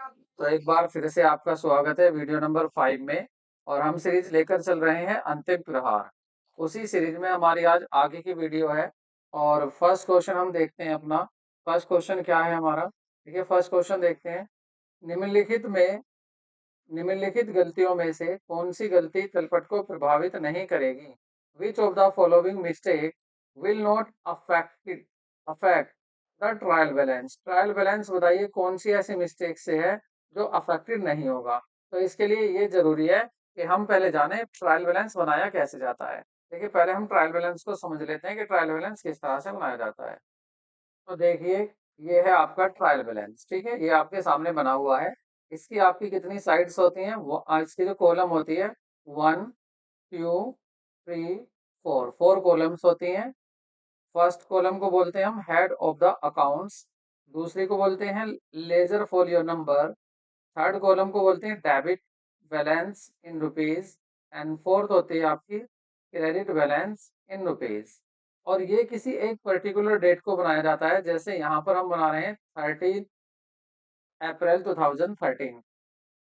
तो एक बार फिर से आपका स्वागत है वीडियो नंबर 5 में। और हम सीरीज लेकर चल रहे हैं अंतिम प्रहार। उसी सीरीज में हमारी आज आगे की वीडियो है। और फर्स्ट क्वेश्चन हम देखते हैं अपना। फर्स्ट क्वेश्चन क्या है हमारा? देखिए, फर्स्ट क्वेश्चन देखते हैं। निम्नलिखित में निम्नलिखित गलतियों में से कौन सी गलती तलपट को प्रभावित नहीं करेगी? Which of the following mistake will not affect the trial balance? Trial balance बताइए कौन सी ऐसी मिस्टेक से है जो अफेक्टेड नहीं होगा। तो इसके लिए ये जरूरी है कि हम पहले जाने ट्रायल बैलेंस बनाया कैसे जाता है। देखिए, पहले हम ट्रायल बैलेंस को समझ लेते हैं कि ट्रायल बैलेंस किस तरह से बनाया जाता है। तो देखिए, ये है आपका ट्रायल बैलेंस। ठीक है, ये आपके सामने बना हुआ है। इसकी आपकी कितनी साइड्स होती हैं? वो इसकी जो कॉलम होती है, 1 2 3 4, 4 कॉलम्स होती हैं। फर्स्ट कॉलम को बोलते हैं हम हेड ऑफ द अकाउंट्स। दूसरी को बोलते हैं ledger folio number. Third column को बोलते हैं debit balance in rupees. And fourth होती है आपकी क्रेडिट बैलेंस इन रुपीज। और ये किसी एक पर्टिकुलर डेट को बनाया जाता है। जैसे यहाँ पर हम बना रहे हैं 13 अप्रैल 2013।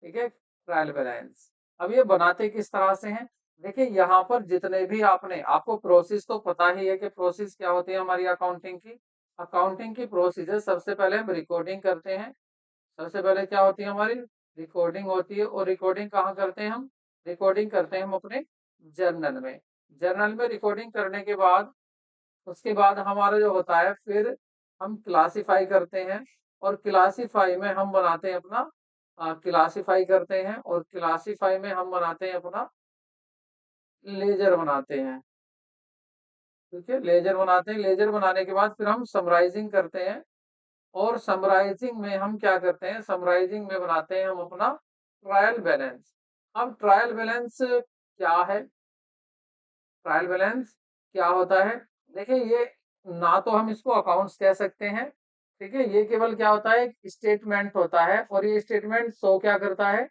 ठीक है, ट्रायल बैलेंस। अब ये बनाते किस तरह से हैं? देखिए, यहाँ पर जितने भी आपको प्रोसेस तो पता ही है कि प्रोसेस क्या होती है हमारी अकाउंटिंग की। अकाउंटिंग की प्रोसीजर सबसे पहले हम रिकॉर्डिंग करते हैं। सबसे पहले क्या होती है हमारी? रिकॉर्डिंग होती है। और रिकॉर्डिंग कहाँ करते हैं हम? रिकॉर्डिंग करते हैं हम अपने जर्नल में। जर्नल में रिकॉर्डिंग करने के बाद उसके बाद हमारा जो होता है, फिर हम क्लासिफाई करते हैं। और क्लासिफाई में हम बनाते हैं अपना क्लासिफाई करते हैं। और क्लासिफाई में हम बनाते हैं अपना लेजर बनाते हैं। ठीक है, लेजर बनाते हैं। लेजर बनाने के बाद फिर हम समराइजिंग करते हैं। और समराइजिंग में हम क्या करते हैं? समराइजिंग में बनाते हैं हम अपना ट्रायल बैलेंस। अब ट्रायल बैलेंस क्या है? ट्रायल बैलेंस क्या होता है? देखिए, ये ना तो हम इसको अकाउंट्स कह सकते हैं। ठीक है, ये केवल क्या होता है? स्टेटमेंट होता है। और ये स्टेटमेंट शो क्या करता है?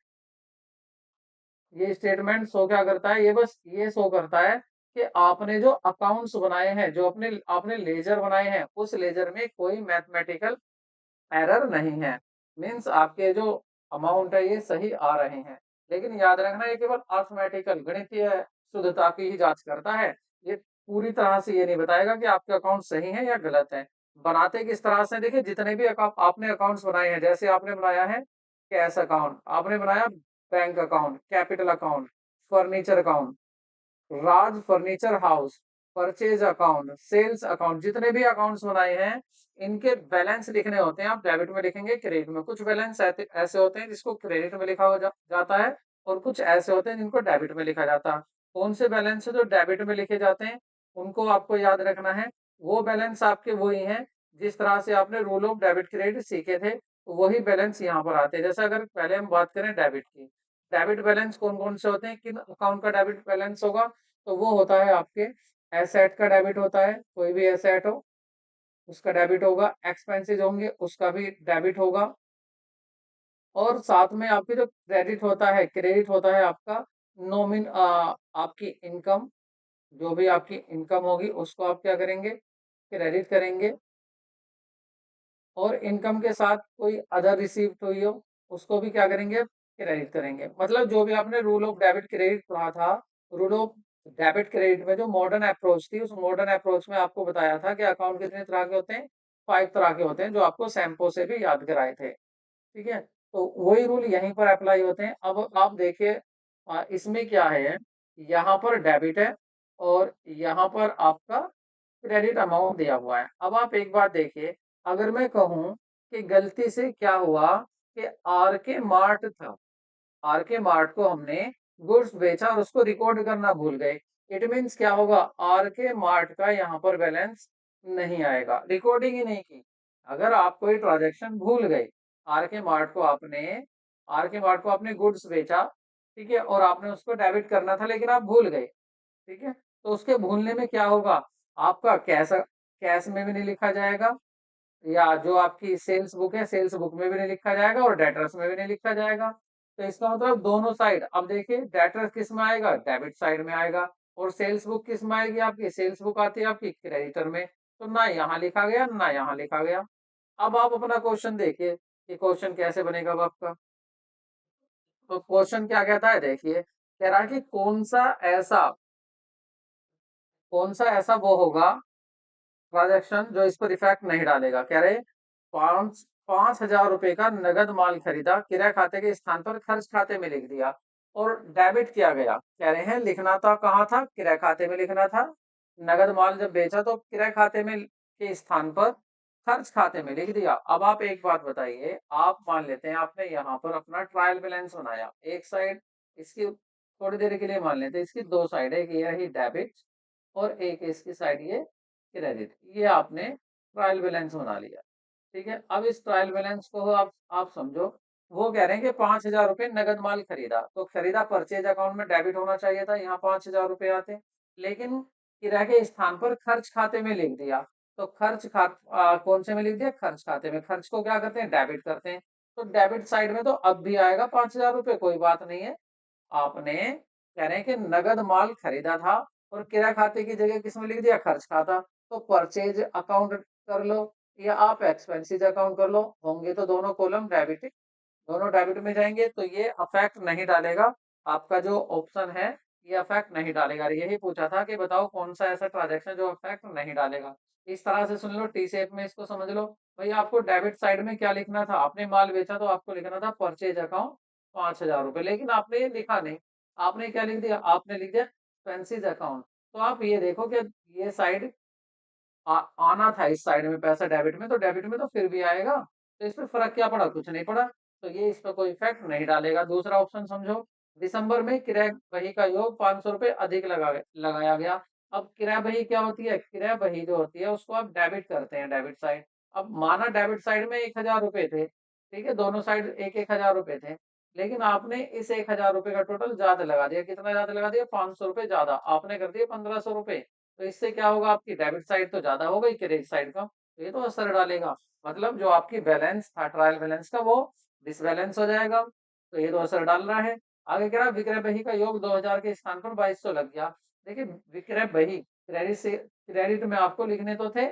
ये स्टेटमेंट शो क्या करता है? ये बस ये शो करता है कि आपने जो अकाउंट्स बनाए हैं, जो अपने आपने लेजर बनाए हैं, उस लेजर में कोई मैथमेटिकल एरर नहीं है। मीन्स आपके जो अमाउंट है ये सही आ रहे हैं। लेकिन याद रखना, ये केवल अर्थमेटिकल गणितीय शुद्धता की ही जांच करता है। ये पूरी तरह से ये नहीं बताएगा कि आपके अकाउंट सही है या गलत है। बनाते किस तरह से? देखिए, जितने भी आपने अकाउंट्स बनाए हैं, जैसे आपने बनाया है कैश अकाउंट, आपने बनाया bank account, capital account, furniture account, Raj furniture house, purchase account, sales account, जितने भी अकाउंट्स बनाए हैं, इनके बैलेंस लिखने होते हैं। आप डेबिट में लिखेंगे, क्रेडिट में। कुछ बैलेंस ऐसे होते हैं जिसको क्रेडिट में लिखा जाता है। और कुछ ऐसे होते हैं जिनको डेबिट में लिखा जाता है। कौन से बैलेंस है जो डेबिट में लिखे जाते हैं? उनको आपको याद रखना है। वो बैलेंस आपके वही हैं जिस तरह से आपने रूल ऑफ डेबिट क्रेडिट सीखे थे, वही बैलेंस यहाँ पर आते हैं। जैसे अगर पहले हम बात करें डेबिट की, डेबिट बैलेंस कौन कौन से होते हैं? किन अकाउंट का डेबिट बैलेंस होगा? तो वो होता है आपके एसेट का डेबिट होता है। कोई भी एसेट हो उसका डेबिट होगा। एक्सपेंसेस होंगे उसका भी डेबिट होगा। और साथ में आपके जो क्रेडिट होता है, क्रेडिट होता है आपका आपकी इनकम। जो भी आपकी इनकम होगी उसको आप क्या करेंगे? क्रेडिट करेंगे। और इनकम के साथ कोई अदर रिसीव्ड हुई हो उसको भी क्या करेंगे? क्रेडिट करेंगे। मतलब जो भी आपने रूल ऑफ डेबिट क्रेडिट पढ़ा था, रूल ऑफ डेबिट क्रेडिट में जो मॉडर्न अप्रोच थी, उस मॉडर्न अप्रोच में आपको बताया था कि अकाउंट कितने तरह के होते हैं? 5 तरह के होते हैं, जो आपको सैम्पो से भी याद कराए थे। ठीक है, तो वही रूल यहीं पर अप्लाई होते हैं। अब आप देखिए, इसमें क्या है? यहाँ पर डेबिट है और यहाँ पर आपका क्रेडिट अमाउंट दिया हुआ है। अब आप एक बात देखिए, अगर मैं कहूँ कि गलती से क्या हुआ कि आर के मार्ट था, आर के मार्ट को हमने गुड्स बेचा और उसको रिकॉर्ड करना भूल गए। इट मीन्स क्या होगा? आर के मार्ट का यहाँ पर बैलेंस नहीं आएगा, रिकॉर्डिंग ही नहीं की। अगर आप कोई ट्रांजेक्शन भूल गए, आर के मार्ट को आपने आर के मार्ट को आपने गुड्स बेचा, ठीक है, और आपने उसको डेबिट करना था लेकिन आप भूल गए। ठीक है, तो उसके भूलने में क्या होगा? आपका कैश कैश में भी नहीं लिखा जाएगा, या जो आपकी सेल्स बुक है सेल्स बुक में भी नहीं लिखा जाएगा, और डेटर्स में भी नहीं लिखा जाएगा। तो इसका मतलब दोनों साइड, अब देखिए डेटर्स किस में आएगा? डेबिट साइड में आएगा। और सेल्स बुक किस में आएगी? आपकी सेल्स बुक आती है आपकी क्रेडिटर में। तो ना यहाँ लिखा गया ना यहाँ लिखा गया। अब आप अपना क्वेश्चन देखिए, कि क्वेश्चन कैसे बनेगा अब आपका। तो क्वेश्चन क्या कहता है देखिए, कह रहा है कि कौन सा ऐसा वो होगा ट्रांजैक्शन जो इस पर इफेक्ट नहीं डालेगा। कह रहे 5,000 रुपए का नगद माल खरीदा, किराए खाते के स्थान पर खर्च खाते में लिख दिया और डेबिट किया गया। कह रहे हैं लिखना था कहाँ था, किराए खाते में लिखना था। नगद माल जब बेचा तो किराए खाते में के स्थान पर खर्च खाते में लिख दिया। अब आप एक बात बताइए, आप मान लेते हैं आपने यहाँ पर अपना ट्रायल बैलेंस बनाया, एक साइड इसकी थोड़ी देर के लिए मान लेते हैं इसकी दो साइड है, एक ये रही डेबिट और एक इसकी साइड ये क्रेडिट। ये आपने ट्रायल बैलेंस बना लिया। ठीक है, अब इस ट्रायल बैलेंस को आप समझो। वो कह रहे हैं कि 5,000 रुपये नगद माल खरीदा, तो खरीदा परचेज अकाउंट में डेबिट होना चाहिए था, यहाँ 5,000 रुपये आते, लेकिन किराए के स्थान पर खर्च खाते में लिख दिया। तो कौन से में लिख दिया, खर्च खाते में। खर्च को क्या करते हैं, डेबिट करते हैं। तो डेबिट साइड में तो अब भी आएगा 5,000 रुपये, कोई बात नहीं है। आपने कह रहे हैं कि नगद माल खरीदा था और किराए खाते की जगह किसमें लिख दिया, खर्च खाता। तो परचेज अकाउंट कर लो या आप एक्सपेंसेस अकाउंट कर लो, होंगे तो दोनों कॉलम डेबिट, दोनों डेबिट में जाएंगे, तो ये अफेक्ट नहीं डालेगा। आपका जो ऑप्शन है ये अफेक्ट नहीं डालेगा। यही पूछा था कि बताओ कौन सा ऐसा ट्रांजैक्शन जो अफेक्ट नहीं डालेगा। इस तरह से सुन लो, टी शेप में इसको समझ लो। भाई आपको डेबिट साइड में क्या लिखना था, आपने माल बेचा तो आपको लिखना था परचेज अकाउंट 5,000 रुपये, लेकिन आपने ये लिखा नहीं। आपने क्या लिख दिया, आपने लिख दिया एक्सपेंसेस अकाउंट। तो आप ये देखो कि ये साइड आना था, इस साइड में पैसा डेबिट में, तो डेबिट में तो फिर भी आएगा। तो इस पे फर्क क्या पड़ा, कुछ नहीं पड़ा। तो ये इस पर कोई इफेक्ट नहीं डालेगा। दूसरा ऑप्शन समझो, दिसंबर में किराए बही का योग 500 रुपये अधिक लगाया गया। अब किराया बही क्या होती है, किराया बही जो होती है उसको आप डेबिट करते हैं, डेबिट साइड। अब माना डेबिट साइड में 1,000 रुपये थे, ठीक है, दोनों साइड एक 1,000 रुपये थे, लेकिन आपने इस 1,000 रुपये का टोटल ज्यादा लगा दिया। कितना ज्यादा लगा दिया, 500 रुपये ज्यादा, आपने कर दिया 1,500 रुपये। तो इससे क्या होगा, आपकी डेबिट साइड तो ज्यादा हो गई क्रेडिट साइड का, तो ये तो असर डालेगा। मतलब जो आपकी बैलेंस था ट्रायल बैलेंस का, वो डिसबैलेंस हो जाएगा। तो ये तो असर डाल रहा है। आगे कह रहा विक्रय बही का योग 2,000 के स्थान पर 2,200 लग गया। देखिए विक्रय बही क्रेडिट में आपको लिखने तो थे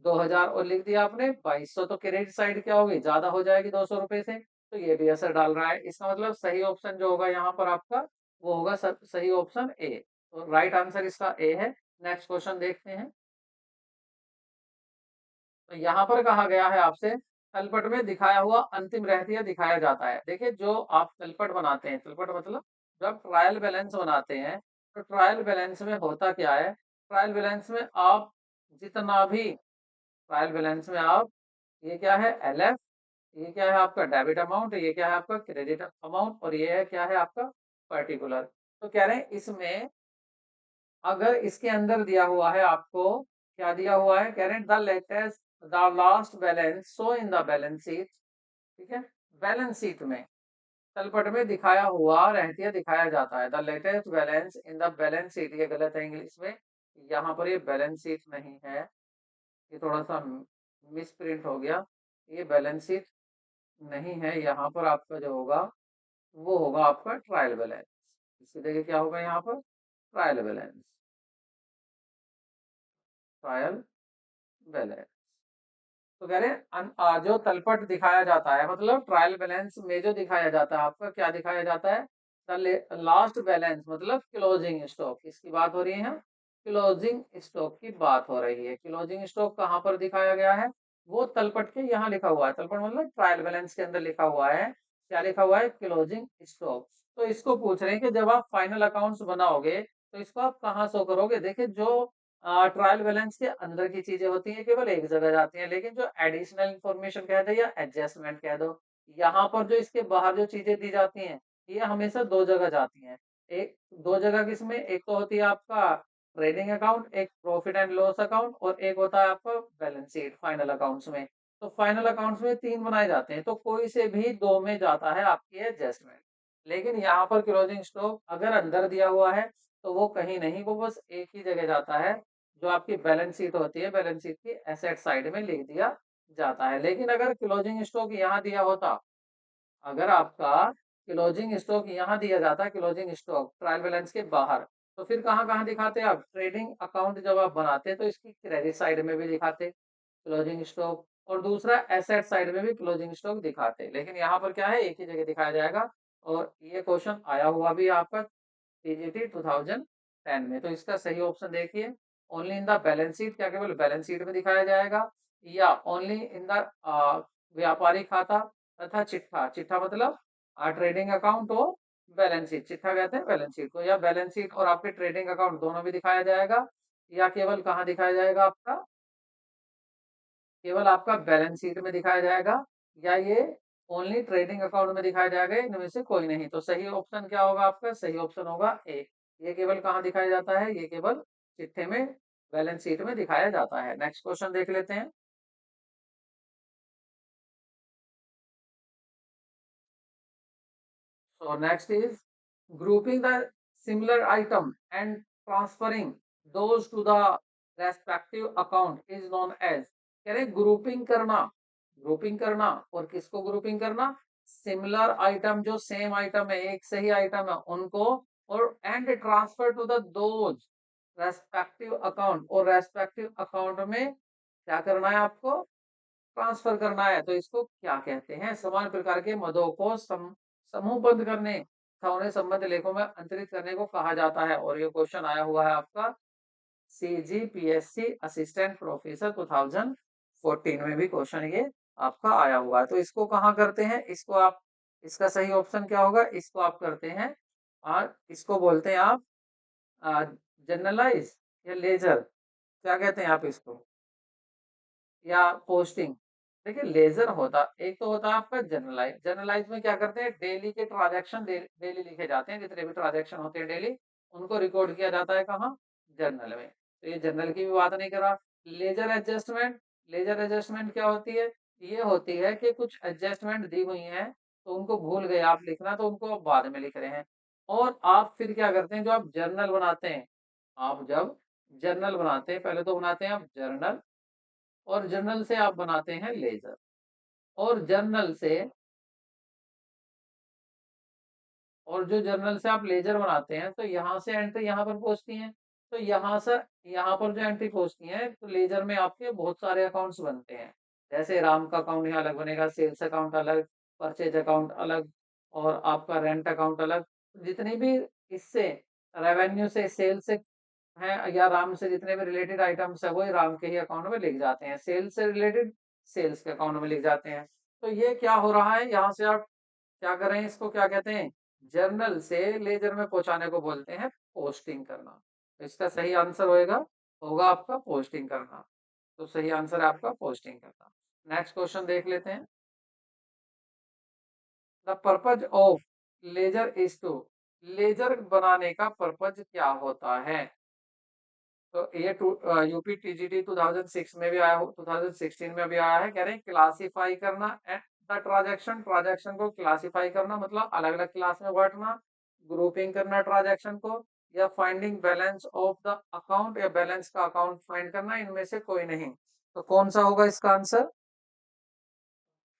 2,000 और लिख दिया आपने 2,200, तो क्रेडिट साइड क्या होगी, ज्यादा हो जाएगी 200 रुपये से। तो ये भी असर डाल रहा है। इसका मतलब सही ऑप्शन जो होगा यहाँ पर आपका, वो होगा सही ऑप्शन ए। तो राइट आंसर इसका ए है। नेक्स्ट क्वेश्चन देखते हैं। तो यहाँ पर कहा गया है आपसे, तलपट में दिखाया हुआ अंतिम रहतिया दिखाया जाता है। देखिए जो आप तलपट बनाते हैं, तलपट मतलब जब ट्रायल बैलेंस बनाते हैं, तो ट्रायल बैलेंस में होता क्या है, ट्रायल बैलेंस में आप जितना भी ट्रायल बैलेंस में आप, ये क्या है एलएफ, ये क्या है आपका डेबिट अमाउंट, ये क्या है आपका क्रेडिट अमाउंट, और ये है क्या है आपका पर्टिकुलर। तो कह रहे हैं इसमें अगर इसके अंदर दिया हुआ है आपको, क्या दिया हुआ है, कह रहे हैं the last balance so in the balance sheet. ठीक है, बैलेंस शीट में तलपट में दिखाया हुआ रहतिया दिखाया जाता है, the latest balance in the balance sheet. ये गलत है इंग्लिश में, यहाँ पर ये बैलेंस शीट नहीं है, ये थोड़ा सा मिस प्रिंट हो गया। ये बैलेंस शीट नहीं है, यहाँ पर आपका जो होगा वो होगा आपका ट्रायल बैलेंस। इसी देखिए क्या होगा यहाँ पर, ट्रायल बैलेंस, ट्रायल बैलेंस। तो कह रहे हैं जो तलपट दिखाया जाता है, मतलब ट्रायल बैलेंस में जो दिखाया जाता है आपका, क्या दिखाया जाता है, लास्ट बैलेंस मतलब क्लोजिंग स्टॉक। इसकी बात हो रही है, क्लोजिंग स्टॉक की बात हो रही है। क्लोजिंग स्टॉक कहाँ पर दिखाया गया है, वो तलपट के यहाँ लिखा हुआ है। तलपट मतलब ट्रायल बैलेंस के अंदर लिखा हुआ है, क्या लिखा हुआ है, क्लोजिंग स्टॉक। तो इसको पूछ रहे हैं कि जब आप फाइनल अकाउंट्स बनाओगे तो इसको आप कहाँ शो करोगे। देखिए जो ट्रायल बैलेंस के अंदर की चीजें होती हैं केवल एक जगह जाती हैं, लेकिन जो एडिशनल इंफॉर्मेशन कह दो या एडजस्टमेंट कह दो, यहाँ पर जो इसके बाहर जो चीजें दी जाती हैं, ये हमेशा दो जगह जाती हैं। एक दो जगह किसमें, एक तो होती है आपका ट्रेडिंग अकाउंट, एक प्रॉफिट एंड लॉस अकाउंट, और एक होता है आपका बैलेंस शीट फाइनल अकाउंट्स में। तो फाइनल अकाउंट्स में तीन बनाए जाते हैं, तो कोई से भी दो में जाता है आपकी एडजस्टमेंट। लेकिन यहाँ पर क्लोजिंग स्टॉक अगर अंदर दिया हुआ है तो वो कहीं नहीं, वो बस एक ही जगह जाता है, जो आपकी बैलेंस शीट होती है, बैलेंस शीट की एसेट साइड में लिख दिया जाता है। लेकिन अगर क्लोजिंग स्टॉक यहाँ दिया होता, अगर आपका क्लोजिंग स्टॉक यहाँ दिया जाता, क्लोजिंग स्टॉक ट्रायल बैलेंस के बाहर, तो फिर कहाँ कहाँ दिखाते आप, ट्रेडिंग अकाउंट जब आप बनाते तो इसकी क्रेडिट साइड में भी दिखाते क्लोजिंग स्टॉक, और दूसरा एसेट साइड में भी क्लोजिंग स्टॉक दिखाते हैं, लेकिन यहाँ पर क्या है, एक ही जगह दिखाया जाएगा। और ये क्वेश्चन आया हुआ भी है आपका टीजीटी 2010 में। तो इसका सही ऑप्शन देखिए, only in the balance sheet, क्या केवल बैलेंस शीट में दिखाया जाएगा, या ओनली इन द व्यापारी खाता तथा चिट्ठा, चिट्ठा मतलब ट्रेडिंग अकाउंट और बैलेंस शीट, चिट्ठा कहते हैं बैलेंस शीट को, या बैलेंस शीट और आपके ट्रेडिंग अकाउंट दोनों भी दिखाया जाएगा, या केवल कहाँ दिखाया जाएगा आपका, केवल आपका बैलेंस शीट में दिखाया जाएगा, या ये ओनली ट्रेडिंग अकाउंट में दिखाया जाएगा, इनमें से कोई नहीं। तो सही ऑप्शन क्या होगा आपका, सही ऑप्शन होगा ए। ये केवल कहाँ दिखाया जाता है, ये केवल चिट्ठे में, बैलेंस शीट में दिखाया जाता है। नेक्स्ट क्वेश्चन देख लेते हैं। So next is grouping the similar item and transferring those to the respective account is known as, कह रहे ग्रुपिंग करना, ग्रुपिंग करना, और किसको ग्रुपिंग करना, सिमिलर आइटम, जो सेम आइटम है, एक सही आइटम है उनको, और and transfer to the those respective account, और रेस्पेक्टिव अकाउंट में क्या करना है आपको, ट्रांसफर करना है। तो इसको क्या कहते हैं, समान प्रकार के मदों को समूहबद्ध करने तथा उन्हें संबंध लेखों में अंतरित करने को कहा जाता है। और ये क्वेश्चन आया हुआ है आपका CGPSC असिस्टेंट प्रोफेसर 2014 में भी क्वेश्चन ये आपका आया हुआ है। तो इसको कहाँ करते हैं, इसको आप, इसका सही ऑप्शन क्या होगा, इसको आप करते हैं, और इसको बोलते हैं आप जनरलाइज या लेजर, क्या कहते हैं आप इसको, या पोस्टिंग। देखिए लेजर होता, एक तो होता है आपका जनरलाइज, जनरलाइज में क्या करते हैं, डेली के ट्रांजैक्शन डेली लिखे जाते हैं, जितने भी ट्रांजैक्शन होते हैं डेली, उनको रिकॉर्ड किया जाता है कहाँ, जर्नल में। तो ये जनरल की भी बात नहीं करा। लेजर एडजस्टमेंट, लेजर एडजस्टमेंट क्या होती है, ये होती है कि कुछ एडजस्टमेंट दी हुई है, तो उनको भूल गए आप लिखना, तो उनको आप बाद में लिख रहे हैं। और आप फिर क्या करते हैं, जो आप जर्नल बनाते हैं, आप जब जर्नल बनाते हैं, पहले तो बनाते हैं आप जर्नल, और जर्नल से आप बनाते हैं लेजर, और जर्नल से, और जो जर्नल से आप लेजर बनाते हैं, तो यहाँ से एंट्री यहाँ पर पहुंचती है, तो यहाँ से यहाँ पर जो एंट्री पहुंचती है, तो लेजर में आपके बहुत सारे अकाउंट्स बनते हैं। जैसे राम का अकाउंट यहाँ अलग बनेगा, सेल्स अकाउंट अलग, परचेज अकाउंट अलग, और आपका रेंट अकाउंट अलग। जितनी भी इससे रेवेन्यू से, सेल से हैं, या राम से जितने भी रिलेटेड आइटम्स है, वो राम के ही अकाउंट में लिख जाते हैं, सेल्स से रिलेटेड सेल्स के अकाउंट में लिख जाते हैं। तो ये क्या हो रहा है, यहाँ से आप क्या कर रहे हैं, इसको क्या कहते हैं, जर्नल से लेजर में पहुंचाने को बोलते हैं पोस्टिंग करना। तो इसका सही आंसर होएगा, होगा आपका पोस्टिंग करना। तो सही आंसर है आपका पोस्टिंग करना। नेक्स्ट क्वेश्चन देख लेते हैं। The purpose of ledger is to, ledger बनाने का पर्पज क्या होता है। तो ये यूपी टीजीटी 2006 में भी आया हो, 2016 में भी आया है, कह रहे हैं क्लासिफाई करना द ट्रांजैक्शन, ट्रांजैक्शन को क्लासिफाई करना मतलब अलग अलग क्लास में बांटना, ग्रुपिंग करना ट्रांजैक्शन को, या finding balance of the account, या बैलेंस का अकाउंट फाइंड करना, इनमें से कोई नहीं। तो कौन सा होगा इसका answer,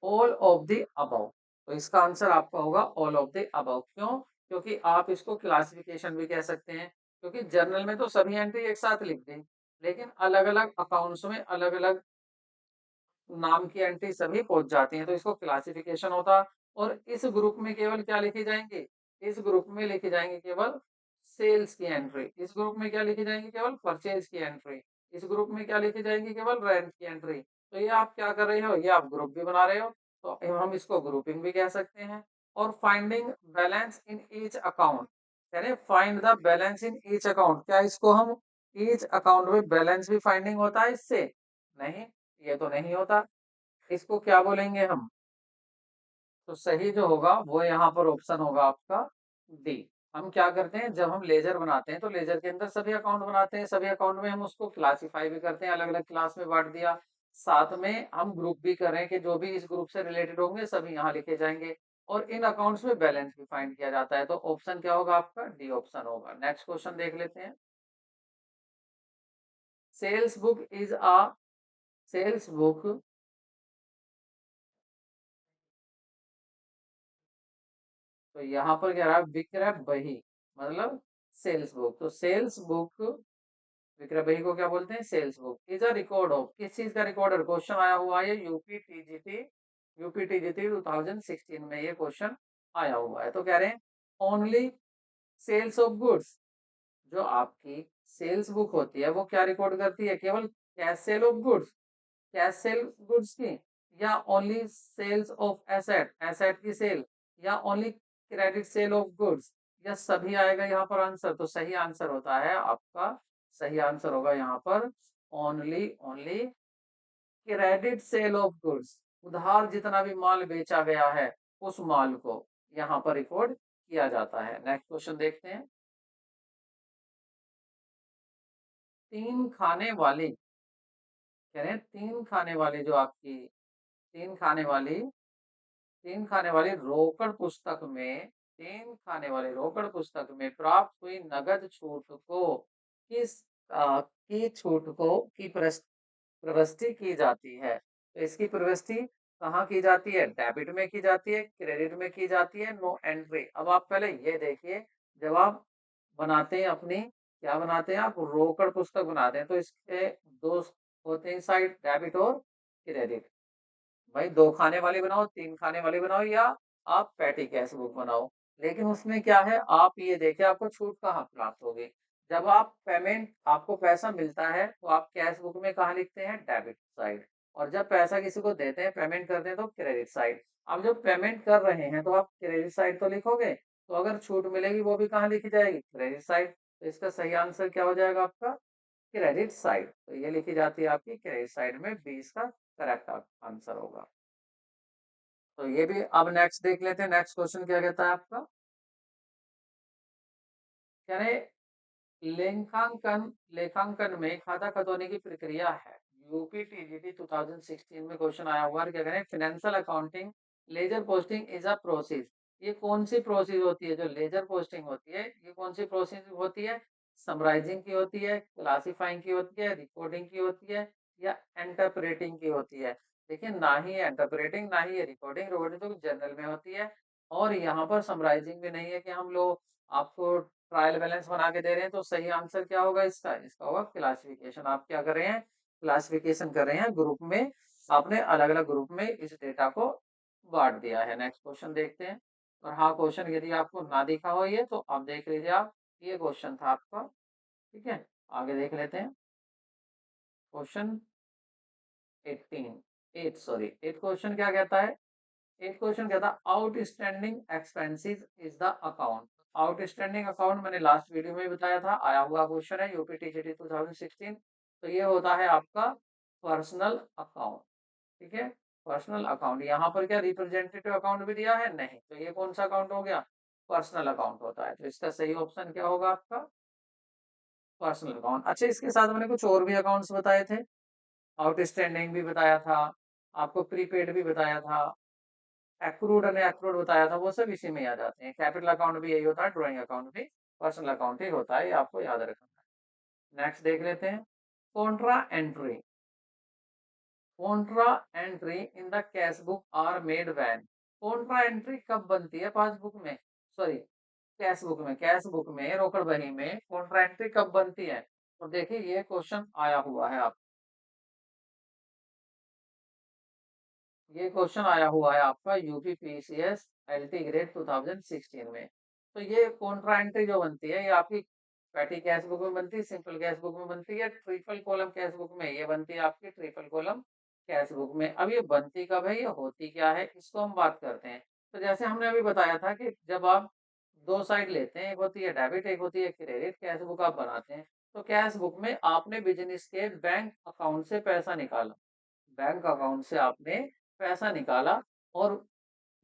all of the above. तो इसका आंसर आपका होगा ऑल ऑफ द अबव। क्यों, क्योंकि आप इसको क्लासिफिकेशन भी कह सकते हैं, क्योंकि जर्नल में तो सभी एंट्री एक साथ लिख दी, लेकिन अलग अलग अकाउंट्स में अलग अलग नाम की एंट्री सभी पहुंच जाती हैं, तो इसको क्लासिफिकेशन होता। और इस ग्रुप में केवल क्या लिखी जाएंगे, इस ग्रुप में लिखी जाएंगे केवल सेल्स की एंट्री, इस ग्रुप में क्या लिखी जाएंगी, केवल परचेज की एंट्री, इस ग्रुप में क्या लिखी जाएंगी, केवल रेंट की एंट्री। तो ये आप क्या कर रहे हो, ये आप ग्रुप भी बना रहे हो, तो हम इसको ग्रुपिंग भी कह सकते हैं। और finding balance in each account, यानी find the balance in each account, क्या इसको हम ईच अकाउंट में बैलेंस भी फाइंडिंग होता है इससे, नहीं, ये तो नहीं होता। इसको क्या बोलेंगे हम, तो सही जो होगा वो यहाँ पर ऑप्शन होगा आपका डी। हम क्या करते हैं, जब हम लेजर बनाते हैं, तो लेजर के अंदर सभी अकाउंट बनाते हैं, सभी अकाउंट में हम उसको क्लासिफाई भी करते हैं, अलग अलग क्लास में बांट दिया, साथ में हम ग्रुप भी करें कि जो भी इस ग्रुप से रिलेटेड होंगे सभी यहाँ लिखे जाएंगे, और इन अकाउंट्स में बैलेंस भी फाइंड किया जाता है। तो ऑप्शन क्या होगा आपका, डी ऑप्शन होगा। नेक्स्ट क्वेश्चन देख लेते हैं। Sales book is a, sales book, तो यहाँ पर क्या रहा, विक्रय बही मतलब सेल्स बुक। तो सेल्स बुक विक्रय बही को क्या बोलते हैं? Sales book is a record of, किस चीज का रिकॉर्ड है? क्वेश्चन आया हुआ है यूपीटीजीटी 2016 में ये क्वेश्चन आया हुआ है। तो कह रहे हैं ओनली सेल्स ऑफ गुड्स, जो आपकी सेल्स बुक होती है वो क्या रिकॉर्ड करती है? केवल cash sale of goods, cash sale goods की, या only sales of asset, asset की सेल, या only credit sale of goods, या सभी आएगा यहाँ पर आंसर? तो सही आंसर होता है आपका, सही आंसर होगा यहाँ पर only only credit sale of goods. उधार जितना भी माल बेचा गया है उस माल को यहाँ पर रिकॉर्ड किया जाता है। नेक्स्ट क्वेश्चन देखते हैं। तीन खाने वाली, कह रहे हैं तीन खाने वाली जो आपकी तीन खाने वाली तीन खाने वाली रोकड़ पुस्तक में, तीन खाने वाली रोकड़ पुस्तक में प्राप्त हुई नगद छूट को किस की छूट को की प्रविष्टि की जाती है? तो इसकी प्रविष्टि कहाँ की जाती है? डेबिट में की जाती है, क्रेडिट में की जाती है, नो एंट्री। अब आप पहले ये देखिए, जब आप बनाते हैं अपनी, क्या बनाते हैं आप? रोकड़ पुस्तक बनाते हैं, तो इसके दो होते हैं साइड, डेबिट और क्रेडिट। भाई दो खाने वाली बनाओ, तीन खाने वाली बनाओ, या आप पैटी कैश बुक बनाओ, लेकिन उसमें क्या है, आप ये देखिए आपको छूट कहाँ प्राप्त होगी? जब आप पेमेंट, आपको पैसा मिलता है तो आप कैश बुक में कहाँ लिखते हैं? Debit side. और जब पैसा किसी को देते हैं, पेमेंट करते हैं, तो क्रेडिट साइड। अब जब पेमेंट कर रहे हैं तो आप क्रेडिट साइड तो लिखोगे, तो अगर छूट मिलेगी वो भी कहाँ लिखी जाएगी? Credit side. तो इसका सही आंसर क्या हो जाएगा आपका? Credit side. तो ये लिखी जाती है आपकी क्रेडिट साइड में, 20 का करेक्ट आंसर होगा। तो ये भी अब नेक्स्ट देख लेते हैं। नेक्स्ट क्वेश्चन क्या कहता है आपका? कह रहे लेखांकन, लेखांकन में खाता खतौनी की प्रक्रिया है। यूपी टीजीटी 2016 में क्वेश्चन आया हुआ है। क्या कह रहे हैं? Financial accounting ledger posting is a process. ये कौन सी प्रोसेस होती है? जो लेजर पोस्टिंग होती है, ये कौन सी प्रोसेस होती है? समराइजिंग की होती है, क्लासिफाइंग की होती है, रिकॉर्डिंग की होती है, या इंटरप्रेटिंग की होती है? देखिए, ना ही इंटरप्रेटिंग, ना ही रिकॉर्डिंग। रिकॉर्डिंग तो जनरल में होती है, और यहाँ पर समराइजिंग भी नहीं है कि हम लोग आपको ट्रायल बैलेंस बना के दे रहे हैं। तो सही आंसर क्या होगा इसका? इसका होगा क्लासिफिकेशन। आप क्या कर रहे हैं? क्लासिफिकेशन कर रहे हैं, ग्रुप में आपने अलग अलग ग्रुप में इस डेटा को बांट दिया है। नेक्स्ट क्वेश्चन देखते हैं। और हाँ, क्वेश्चन यदि आपको ना दिखा हो ये, तो आप देख लीजिए, आप ये क्वेश्चन था आपका। ठीक है, आगे देख लेते हैं। क्वेश्चन 18 8 सॉरी 8 क्वेश्चन क्या कहता है? एक क्वेश्चन कहता है outstanding expenses is the account. Outstanding account मैंने लास्ट वीडियो में भी बताया था, आया हुआ क्वेश्चन है यूपीटीजीटी 2016। तो ये होता है आपका पर्सनल अकाउंट। ठीक है, पर्सनल अकाउंट। यहाँ पर क्या रिप्रेजेंटेटिव अकाउंट भी दिया है? नहीं। तो ये कौन सा अकाउंट हो गया? पर्सनल अकाउंट होता है। तो इसका सही ऑप्शन क्या होगा आपका? Personal account. अच्छा, इसके साथ मैंने कुछ और भी अकाउंट्स बताए थे, आउटस्टैंडिंग भी बताया था, आपको प्रीपेड भी बताया था, एक्रूड और एक्रूड बताया था, वो सब इसी में आ जाते हैं। कैपिटल अकाउंट भी यही होता है, ड्राइंग अकाउंट भी पर्सनल अकाउंट ही होता है, ये आपको याद रखना है। नेक्स्ट देख लेते हैं। Contra entry, contra entry in the cash book are made when. Contra entry कब बनती है पासबुक में? सॉरी, कैश बुक में, कैश बुक में, रोकड़ बही में कॉन्ट्रा एंट्री कब बनती है? तो देखिए, ये क्वेश्चन आया हुआ है आप, ये क्वेश्चन आया हुआ है आपका यूपीपीसीएस एलटी ग्रेड 2016 में। तो ये कॉन्ट्रा एंट्री जो बनती है, ये आपकी पैटी कैश बुक में बनती है, सिंपल कैश बुक में बनती है, ट्रिपल कॉलम कैश बुक में ये बनती है आपकी ट्रिपल कॉलम कैश बुक में। अब ये बनती कब है, ये होती क्या है, इसको हम बात करते हैं। तो जैसे हमने अभी बताया था कि जब आप दो साइड लेते हैं, एक होती है डेबिट, एक होती है क्रेडिट, कैश बुक आप बनाते हैं, तो कैश बुक में आपने बिजनेस के बैंक अकाउंट से पैसा निकाला, बैंक अकाउंट से आपने पैसा निकाला, और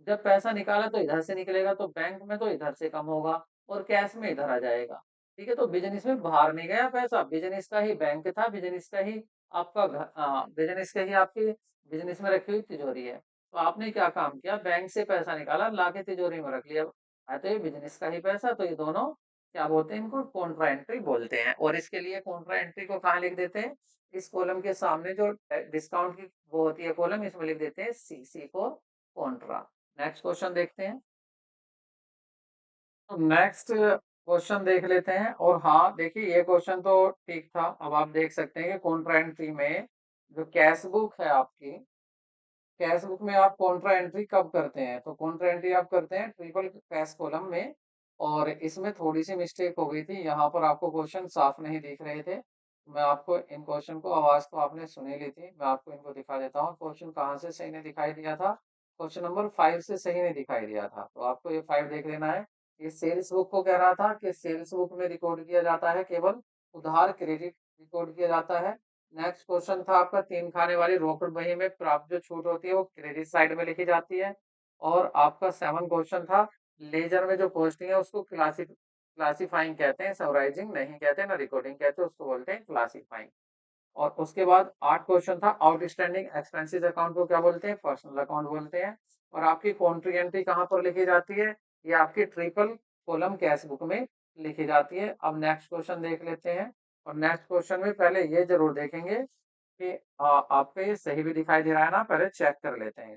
जब पैसा निकाला तो इधर से निकलेगा, तो बैंक में तो इधर से कम होगा, और कैश में इधर आ जाएगा। ठीक है, तो बिजनेस में बाहर नहीं गया पैसा, बिजनेस का ही बैंक था, बिजनेस का ही आपका बिजनेस का ही आपकी बिजनेस में रखी हुई तिजोरी है। तो आपने क्या काम किया? बैंक से पैसा निकाला, लाके तिजोरी में रख लिया। तो ये बिजनेस का ही पैसा, तो ये दोनों क्या बोलते हैं? इनको कॉन्ट्रा एंट्री बोलते हैं। और इसके लिए कॉन्ट्रा एंट्री को कहाँ लिख देते हैं? इस कॉलम के सामने जो डिस्काउंट की वो होती है कॉलम, इसमें लिख देते हैं CC for Contra. Next question देखते हैं। तो नेक्स्ट क्वेश्चन देख लेते हैं। और हाँ, देखिए ये क्वेश्चन तो ठीक था। अब आप देख सकते हैं कि कॉन्ट्रा एंट्री में जो कैश बुक है आपकी, कैश बुक में आप कॉन्ट्रा एंट्री कब करते हैं? तो कॉन्ट्रा एंट्री आप करते हैं ट्रिपल कैश कॉलम में। और इसमें थोड़ी सी मिस्टेक हो गई थी, यहाँ पर आपको क्वेश्चन साफ नहीं दिख रहे थे। मैं आपको इन क्वेश्चन को, आवाज तो आपने सुनी ली थी, मैं आपको इनको दिखा देता हूँ। क्वेश्चन कहाँ से सही नहीं दिखाई दिया था? क्वेश्चन नंबर 5 से सही नहीं दिखाई दिया था, तो आपको ये 5 देख लेना है। ये सेल्स बुक को कह रहा था कि सेल्स बुक में रिकॉर्ड किया जाता है केवल उधार, क्रेडिट रिकॉर्ड किया जाता है। नेक्स्ट क्वेश्चन था आपका, 3 खाने वाली रोकड़ बही में प्राप्त जो छूट होती है वो क्रेडिट साइड में लिखी जाती है। और आपका 7 क्वेश्चन था, लेजर में जो पोस्टिंग है उसको क्लासिफाइंग कहते हैं, समराइजिंग नहीं कहते, ना रिकॉर्डिंग कहते हैं, उसको बोलते हैं क्लासिफाइंग। और उसके बाद 8 क्वेश्चन था, आउटस्टैंडिंग एक्सपेंसेस अकाउंट को क्या बोलते हैं? पर्सनल अकाउंट बोलते हैं। और आपकी कॉन्ट्री एंट्री कहाँ पर लिखी जाती है? ये आपकी ट्रिपल कॉलम कैश बुक में लिखी जाती है। अब नेक्स्ट क्वेश्चन देख लेते हैं। और नेक्स्ट क्वेश्चन में पहले ये जरूर देखेंगे कि आपका ये सही भी दिखाई दे रहा है ना, पहले चेक कर लेते हैं।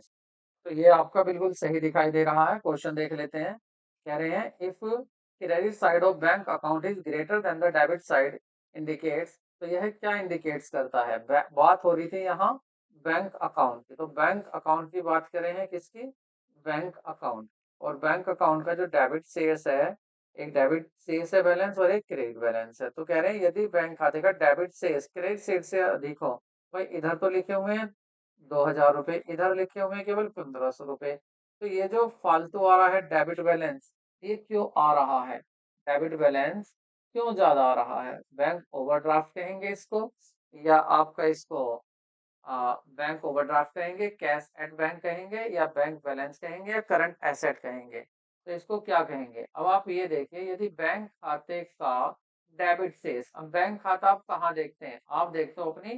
तो ये आपका बिल्कुल सही दिखाई दे रहा है। क्वेश्चन देख लेते हैं। कह रहे हैं if credit side of bank account is greater than the debit side indicates. तो यह क्या इंडिकेट्स करता है? बात हो रही थी यहाँ बैंक अकाउंट की, तो बैंक अकाउंट की बात कर रहे हैं, किसकी? Bank account. और बैंक अकाउंट का जो डेबिट शेष है, एक डेबिट शेष है बैलेंस और एक क्रेडिट बैलेंस है। तो कह रहे हैं यदि बैंक खाते का डेबिट शेष क्रेडिट शेष से अधिक हो, भाई इधर तो लिखे हुए हैं 2000 रुपए, इधर लिखे हुए हैं केवल 1500 रुपए। तो ये जो फालतू आ रहा है डेबिट बैलेंस, ये क्यों आ रहा है? डेबिट बैलेंस क्यों ज्यादा आ रहा है? बैंक ओवरड्राफ्ट कहेंगे इसको, या आपका इसको बैंक ओवरड्राफ्ट कहेंगे, कैश एट बैंक कहेंगे, या बैंक बैलेंस कहेंगे, या करंट एसेट कहेंगे? तो इसको क्या कहेंगे? अब आप ये देखिए, यदि बैंक खाते का डेबिट शेष, अब बैंक खाता आप कहाँ देखते हैं? आप देखते हो अपनी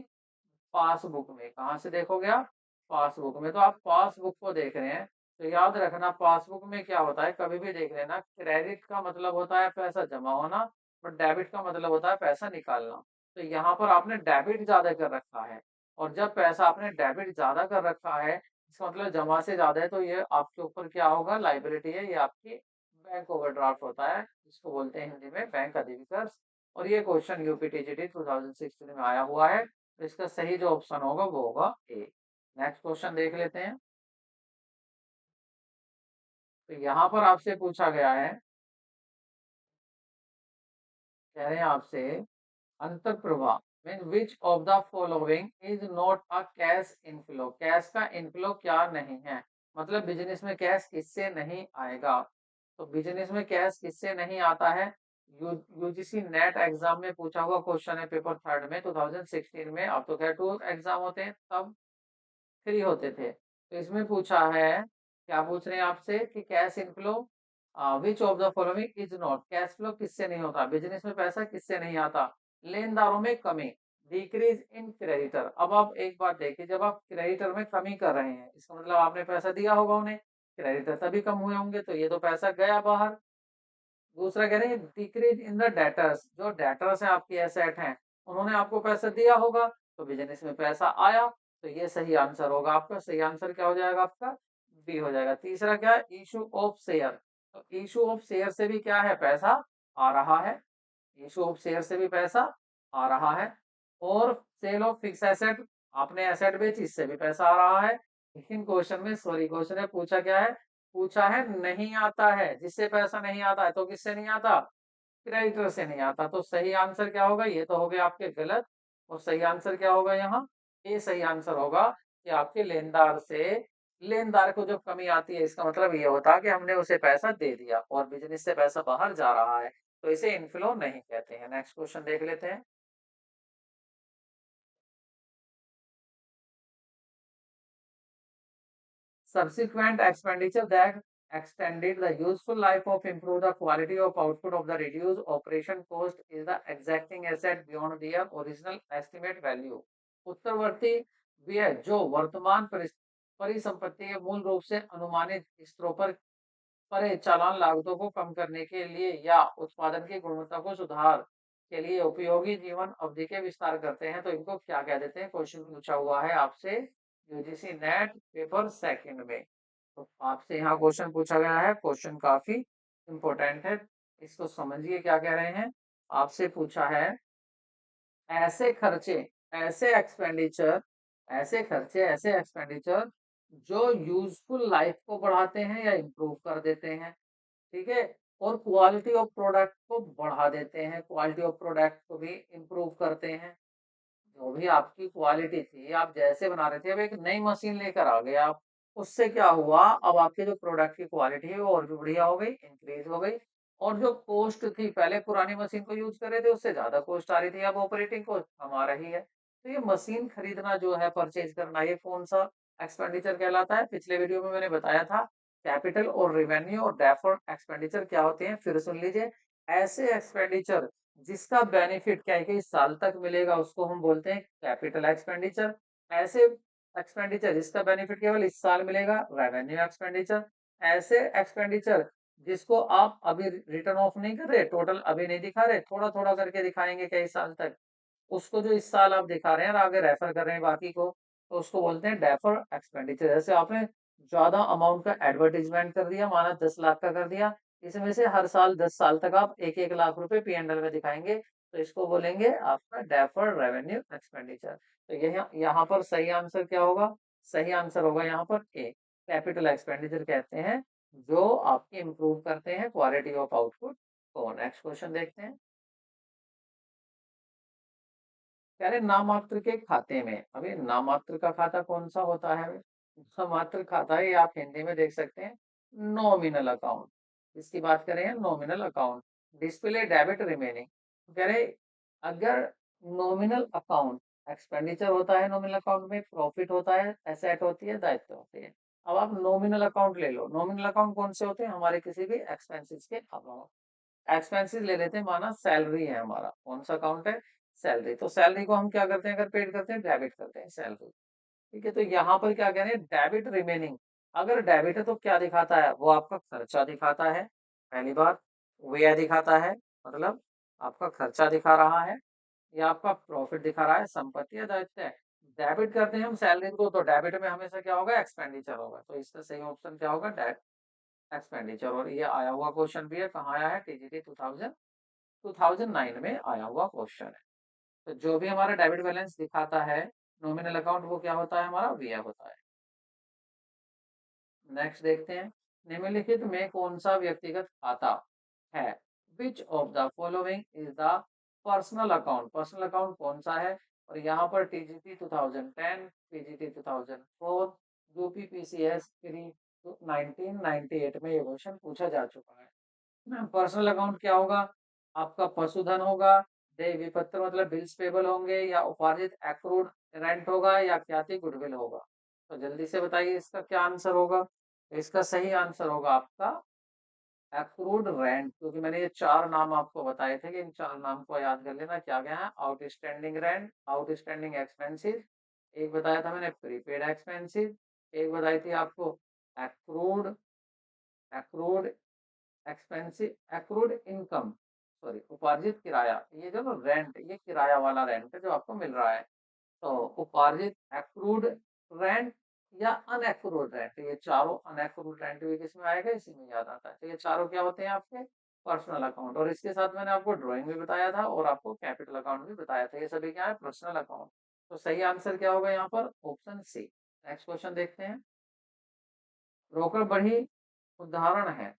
पासबुक में। कहाँ से देखोगे आप? पासबुक में। तो आप पासबुक को देख रहे हैं, तो याद रखना पासबुक में क्या होता है, कभी भी देख लेना, क्रेडिट का मतलब होता है पैसा जमा होना, और डेबिट का मतलब होता है पैसा निकालना। तो यहाँ पर आपने डेबिट ज्यादा कर रखा है, और जब पैसा आपने डेबिट ज्यादा कर रखा है, इसका मतलब जमा से ज्यादा है, तो ये आपके ऊपर क्या होगा? लाइबिलिटी है, ये आपकी बैंक ओवरड्राफ्ट होता है, इसको बोलते हैं हिंदी में बैंक अधिविकर्ष। और ये क्वेश्चन यूपीटीजीडी 2016 में आया हुआ है। तो इसका सही जो ऑप्शन होगा वो होगा ए। नेक्स्ट क्वेश्चन देख लेते हैं। तो यहाँ पर आपसे पूछा गया है, कह रहे हैं आपसे, अंतर प्रवाह mean which of the following is not a cash inflow. Cash का इनफ्लो क्या नहीं है? मतलब बिजनेस में कैश किससे नहीं आएगा? तो बिजनेस में कैश किससे नहीं आता है? यूजीसी नेट एग्जाम में पूछा हुआ क्वेश्चन है, पेपर थर्ड में 2016 में। अब तो खैर 2 एग्जाम होते हैं, तब 3 होते थे। तो इसमें पूछा है, क्या पूछ रहे हैं आपसे कि cash inflow which of the following is not, cash flow किससे नहीं होता, बिजनेस में पैसा किससे नहीं आता? लेनदारों में कमी, डिक्रीज इन क्रेडिटर। अब आप एक बात देखिए, जब आप क्रेडिटर में कमी कर रहे हैं, इसका मतलब आपने पैसा दिया होगा उन्हें, क्रेडिटर तभी कम हुए होंगे, तो ये तो पैसा गया बाहर। दूसरा कह रहे हैं डिक्रीज इन द डेटर्स, जो डेटर्स हैं आपकी एसेट हैं, उन्होंने आपको पैसा दिया होगा, तो बिजनेस में पैसा आया। तो ये सही आंसर होगा आपका। सही आंसर क्या हो जाएगा आपका? बी हो जाएगा। तीसरा क्या है? Issue of share. तो इशू ऑफ शेयर से भी क्या है? पैसा आ रहा है। इशू ऑफ शेयर से भी पैसा आ रहा है। और सेल ऑफ फिक्स एसेट, आपने एसेट बेची, इससे भी पैसा आ रहा है। लेकिन क्वेश्चन में, सॉरी, क्वेश्चन में पूछा क्या है? पूछा है नहीं आता है, जिससे पैसा नहीं आता है, तो किससे नहीं आता? क्रेडिटर से नहीं आता। तो सही आंसर क्या होगा? ये तो हो गया आपके गलत। और सही आंसर क्या होगा यहाँ? ये सही आंसर होगा कि आपके लेनदार से, लेनदार को जब कमी आती है, इसका मतलब ये होता है कि हमने उसे पैसा दे दिया और बिजनेस से पैसा बाहर जा रहा है, तो इसे इनफ्लो नहीं कहते हैं। नेक्स्ट क्वेश्चन देख लेते हैं। Subsequent expenditure that extended the useful life of improve the quality of output of the reduced operation cost is the exacting asset beyond their original estimate value। उत्तरवर्ती व्यय जो वर्तमान परिसंपत्ति के मूल रूप से अनुमानित स्तरों पर चालान लागतों को कम करने के लिए या उत्पादन की गुणवत्ता को सुधार के लिए उपयोगी जीवन अवधि के विस्तार करते हैं, तो इनको क्या कह देते हैं? क्वेश्चन पूछा हुआ है आपसे यूजीसी नेट पेपर सेकंड में। तो आपसे यहाँ क्वेश्चन पूछा गया है, क्वेश्चन काफी इंपॉर्टेंट है। इसको समझिए क्या कह रहे हैं। आपसे पूछा है ऐसे खर्चे, ऐसे एक्सपेंडिचर, ऐसे खर्चे, ऐसे एक्सपेंडिचर जो यूजफुल लाइफ को बढ़ाते हैं या इम्प्रूव कर देते हैं, ठीक है? और क्वालिटी ऑफ प्रोडक्ट को बढ़ा देते हैं, क्वालिटी ऑफ प्रोडक्ट को भी इम्प्रूव करते हैं। जो भी आपकी क्वालिटी थी, आप जैसे बना रहे थे, अब एक नई मशीन लेकर आ गए आप, उससे क्या हुआ, अब आपके जो प्रोडक्ट की क्वालिटी है वो और भी बढ़िया हो गई, इंक्रीज हो गई। और जो कॉस्ट थी, पहले पुरानी मशीन को यूज कर रहे थे, उससे ज्यादा कॉस्ट आ रही थी, अब ऑपरेटिंग कॉस्ट कम आ रही है। तो ये मशीन खरीदना जो है, परचेज करना, ये कौन सा एक्सपेंडिचर कहलाता है? पिछले वीडियो में मैंने बताया था, कैपिटल और रेवेन्यू और डेफर्ड एक्सपेंडिचर क्या होते हैं, फिर सुन लीजिए। ऐसे एक्सपेंडिचर जिसका बेनिफिट क्या है कि इस साल तक मिलेगा, उसको हम बोलते हैं कैपिटल एक्सपेंडिचर। ऐसे एक्सपेंडिचर जिसका बेनिफिट केवल इस साल मिलेगा, रेवेन्यू एक्सपेंडिचर। ऐसे एक्सपेंडिचर जिसको आप अभी रिटर्न ऑफ नहीं कर रहे, टोटल अभी नहीं दिखा रहे, थोड़ा थोड़ा करके दिखाएंगे कई साल तक, उसको जो इस साल आप दिखा रहे हैं और आगे रेफर कर रहे हैं बाकी को, तो उसको बोलते हैं डेफर एक्सपेंडिचर। जैसे आपने ज्यादा अमाउंट का एडवर्टीजमेंट कर दिया, माना 10 लाख का कर दिया, इसमें से हर साल 10 साल तक आप 1-1 लाख रुपए P&L में दिखाएंगे, तो इसको बोलेंगे आपका डेफर्ड रेवेन्यू एक्सपेंडिचर। तो यहाँ यहाँ पर सही आंसर क्या होगा? सही आंसर होगा यहाँ पर ए, कैपिटल एक्सपेंडिचर कहते हैं जो आपकी इंप्रूव करते हैं क्वालिटी ऑफ आउटपुट को। नेक्स्ट क्वेश्चन देखते हैं। कह रहे नामात्र के खाते में, अभी नामात्र का खाता कौन सा होता है? नामात्र खाता है, ये आप हिंदी में देख सकते हैं, नॉमिनल अकाउंट। इसकी बात करें, nominal account, display debit remaining. कह रहे अगर नॉमिनल अकाउंट एक्सपेंडिचर होता है, नॉमिनल अकाउंट में प्रॉफिट होता है, एसेट होती है, दायित्व होते हैं। अब आप नॉमिनल अकाउंट ले लो, नॉमिनल अकाउंट कौन से होते हैं? हमारे किसी भी एक्सपेंसेस के अलावा। एक्सपेंसेस ले लेते हैं, माना सैलरी है हमारा, कौन सा अकाउंट है? सैलरी। तो सैलरी को हम क्या करते हैं, अगर पेड करते हैं, डेबिट करते हैं सैलरी, ठीक है? तो यहाँ पर क्या कह रहे हैं, डेबिट रिमेनिंग। अगर डेबिट है तो क्या दिखाता है? वो आपका खर्चा दिखाता है, पहली बात। व्यय दिखाता है, मतलब आपका खर्चा दिखा रहा है, या आपका प्रॉफिट दिखा रहा है, संपत्ति या दायित्व है। डेबिट करते हैं हम सैलरी को, तो डेबिट में हमेशा क्या होगा? एक्सपेंडिचर होगा। तो इसका सही ऑप्शन क्या होगा? एक्सपेंडिचर। और ये आया हुआ क्वेश्चन भी है, कहाँ आया है? टीजीटी 2009 में आया हुआ क्वेश्चन है। तो जो भी हमारा डेबिट बैलेंस दिखाता है नॉमिनल अकाउंट, वो क्या होता है? हमारा व्यय होता है। नेक्स्ट देखते हैं, निम्नलिखित में कौन सा व्यक्तिगत खाता है? Which of the following is the personal account? Personal account कौन सा है? और यहाँ पर टीजीटी 2010, पीजीटी 2004, यूपीपीसीएस 1998 में ये क्वेश्चन पूछा जा चुका है। पर्सनल अकाउंट क्या होगा? आपका पशुधन होगा, देय विपत्र मतलब बिल्स पेबल होंगे, या उपार्जित एक्रूड रेंट होगा, या ख्याति गुडविल होगा? तो जल्दी से बताइए इसका क्या आंसर होगा। इसका सही आंसर होगा आपका एक्रूड रेंट, क्योंकि मैंने ये 4 नाम आपको बताए थे कि इन 4 नाम को याद कर लेना। क्या क्या है? आउटस्टैंडिंग रेंट, आउटस्टैंडिंग एक्सपेंसेस, एक बताया था मैंने प्रीपेड एक्सपेंसेस, एक बताई थी आपको accrued accrued expensive accrued income, sorry उपार्जित किराया। ये जो ना रेंट, ये किराया वाला रेंट है जो आपको मिल रहा है। तो उपार्जित एक्रूड रेंट या अनएक्रूड रेंट, ये चारों, अनएक्रूड रेंट भी किसमें आएगा? इसी में याद आता है। तो ये चारों क्या होते हैं आपके? Personal account. और इसके साथ मैंने आपको ड्राइंग भी बताया था और आपको कैपिटल अकाउंट भी बताया था, ये सभी क्या है? Personal account. तो सही आंसर क्या होगा यहाँ पर? Option C. नेक्स्ट क्वेश्चन देखते हैं। रोकड़ बढ़ी उदाहरण है,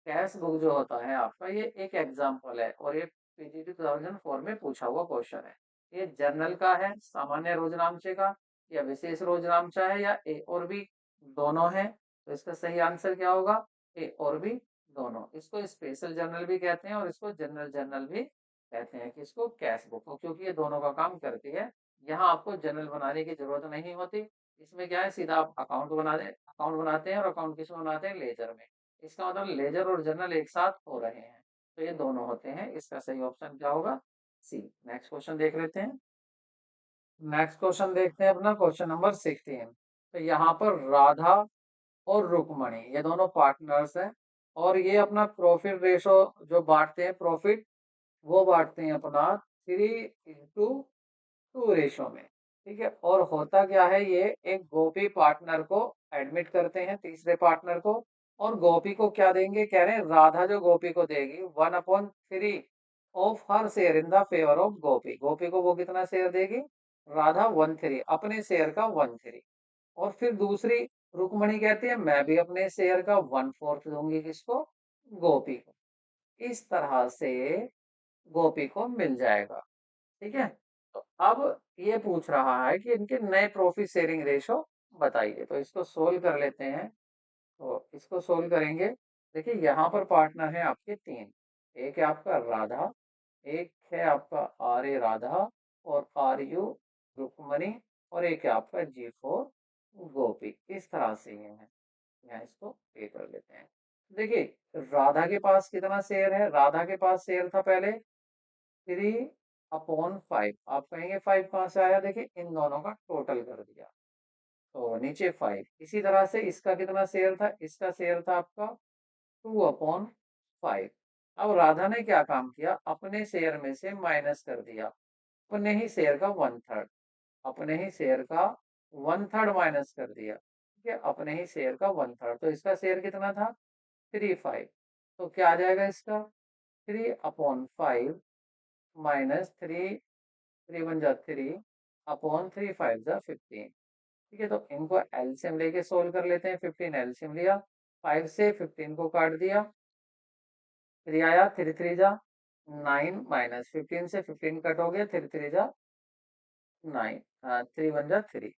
कैश बुक जो होता है आपका, ये एक एग्जाम्पल है और ये पीजीटी 2004 में पूछा हुआ क्वेश्चन है। ये जर्नल का है, सामान्य रोजनामचे का, या विशेष रोजनामचा है, या ए और बी दोनों है? तो इसका सही आंसर क्या होगा? ए और बी दोनों। इसको स्पेशल जर्नल भी कहते हैं और इसको जनरल जर्नल भी कहते हैं, कि इसको कैश बुक को, क्योंकि ये दोनों का काम करती है। यहाँ आपको जर्नल बनाने की जरूरत नहीं होती। इसमें क्या है, सीधा आप अकाउंट बनाते हैं, और अकाउंट किसमें बनाते हैं? लेजर में। इसका मतलब लेजर और जर्नल एक साथ हो रहे हैं, तो ये दोनों होते हैं। इसका सही ऑप्शन क्या होगा? सी। नेक्स्ट क्वेश्चन देख लेते हैं। नेक्स्ट क्वेश्चन देखते हैं अपना क्वेश्चन नंबर 16। तो यहाँ पर राधा और रुक्मणी ये दोनों पार्टनर्स हैं, और ये अपना प्रॉफिट रेशो जो बांटते हैं, प्रॉफिट वो बांटते हैं अपना 3:2 रेशो में, ठीक है? और होता क्या है, ये एक गोपी पार्टनर को एडमिट करते हैं, तीसरे पार्टनर को, और गोपी को क्या देंगे, कह रहे हैं राधा जो गोपी को देगी 1/3 of her share in the favour of Gopi. Gopi को वो कितना शेयर देगी, राधा 1/3 अपने शेयर का 1/3। और फिर दूसरी रुक्मणी कहती है मैं भी अपने शेयर का 1/4 दूंगी, किसको, गोपी को। इस तरह से गोपी को मिल जाएगा। ठीक है। तो अब ये पूछ रहा है कि इनके नए प्रॉफिट शेयरिंग रेशो बताइए, तो इसको सोल्व कर लेते हैं। तो इसको सोल्व करेंगे। देखिए यहाँ पर पार्टनर है आपके तीन, एक है आपका राधा, एक है आपका आर ए राधा और आर यू रुक्मणी, और एक है आपका जी फोर गोपी। इस तरह से ये है, यहाँ इसको पे कर लेते हैं। देखिए राधा के पास कितना शेयर है, राधा के पास शेयर था पहले 3/5। आप कहेंगे 5 कहाँ से आया, देखिए इन दोनों का टोटल कर दिया तो नीचे 5। इसी तरह से इसका कितना शेयर था, इसका शेयर था आपका 2/5। अब राधा ने क्या काम किया, अपने शेयर में से माइनस कर दिया अपने ही शेयर का 1/3, अपने ही शेयर का 1/3 माइनस कर दिया। ठीक है, अपने ही शेयर का 1/3, तो इसका शेयर कितना था 3/5। तो क्या आ जाएगा इसका 3/5 माइनस 3 3 × 3 = 3 अपॉन 3 5 = 15। ठीक है, तो इनको एलसीएम लेके सोल्व कर लेते हैं। 15 एलसीएम लिया, 5 से 15 को काट दिया, 3 आया, 3 3 जा 9 माइनस 15 से 15 कट हो गया, 3 3 जा 9, 3 1 जा 3।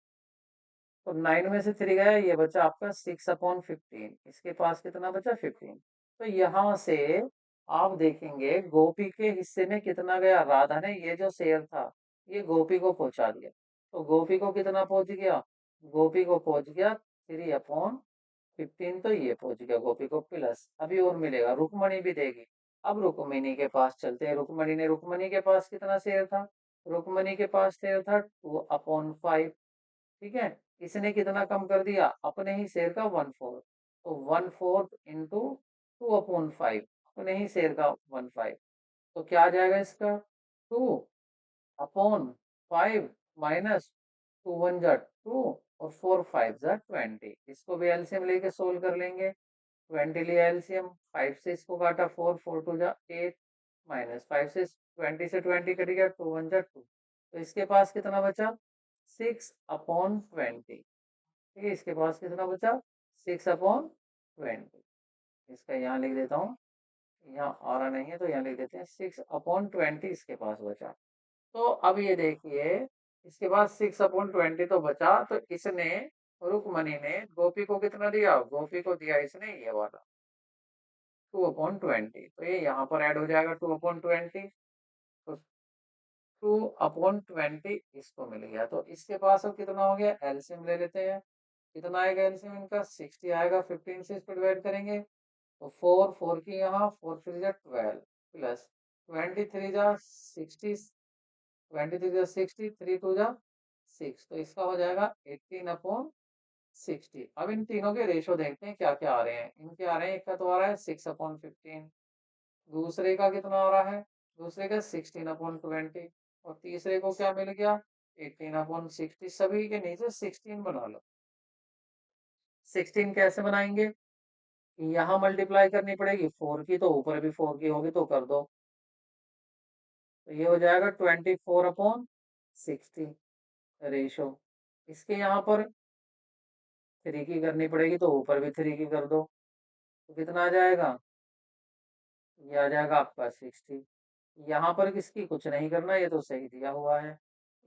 तो 9 में से 3 गया, ये बचा आपका 6/15। इसके पास कितना बचा 15। तो यहाँ से आप देखेंगे गोपी के हिस्से में कितना गया, राधा ने ये जो शेयर था ये गोपी को पहुंचा दिया, तो गोपी को कितना पहुंच गया, गोपी को पहुंच गया 3/15। तो ये पहुंच गया गोपी को, प्लस अभी और मिलेगा, रुक्मणी भी देगी। अब रुक्मिणी के पास चलते हैं, रुक्मणी के पास कितना शेयर था, रुक्मणी के पास शेयर था 2/5। ठीक है, इसने कितना कम कर दिया, अपने ही शेयर का 1/4। तो 1/4 इंटू 2/5, अपने ही शेयर का 1/5। तो क्या आ जाएगा इसका 2/5 माइनस 2 1 जा 2 और 4 5 जा 20। इसको भी एलसीएम लेके सोल्व कर लेंगे। 20 लिया एलसीएम, 5 से इसको काटा 4 4 2 जा 8 माइनस 5 से 20 से 20 कट गया, 2 1 जा 2। तो इसके पास कितना बचा 6/20। ठीक है, इसके पास कितना बचा 6/20। इसका यहाँ लिख देता हूँ, यहाँ आ रहा नहीं है तो यहाँ लिख देते हैं 6/20 इसके पास बचा। तो अब ये देखिए इसके पास 6/20 तो बचा, तो इसने रुक्मणी ने गोपी को कितना दिया, गोपी को दिया इसने ये वाला 2/20। तो ये यहाँ पर ऐड हो जाएगा 2/20। तो 2/20 इसको मिल गया। तो इसके पास अब कितना हो गया, एलसीएम ले लेते हैं। कितना आएगा एलसीएम इनका 60 आएगा, 15 से इसको डिवाइड करेंगे तो 4 4 की यहाँ 4 3 जा 12 प्लस 23 जा 60, 23 जा 60, 3 2 जा 6। तो इसका हो जाएगा 18/60। अब इन तीनों के रेशो देखते हैं क्या क्या आ रहे हैं। इनके आ रहे हैं, एक का तो आ रहा है 6/15, दूसरे का कितना आ रहा है, दूसरे का 16/20 और तीसरे को क्या मिल गया 18/60। सभी के नीचे 16 बना लो। 16 कैसे बनाएंगे, यहाँ मल्टीप्लाई करनी पड़ेगी 4 की, तो ऊपर भी 4 की होगी तो कर दो। तो ये हो जाएगा 24/60 रेशो। इसके यहाँ पर 3 की करनी पड़ेगी तो ऊपर भी 3 की कर दो, तो कितना आ जाएगा, ये आ जाएगा आपका 60। यहाँ पर किसकी कुछ नहीं करना, ये तो सही दिया हुआ है,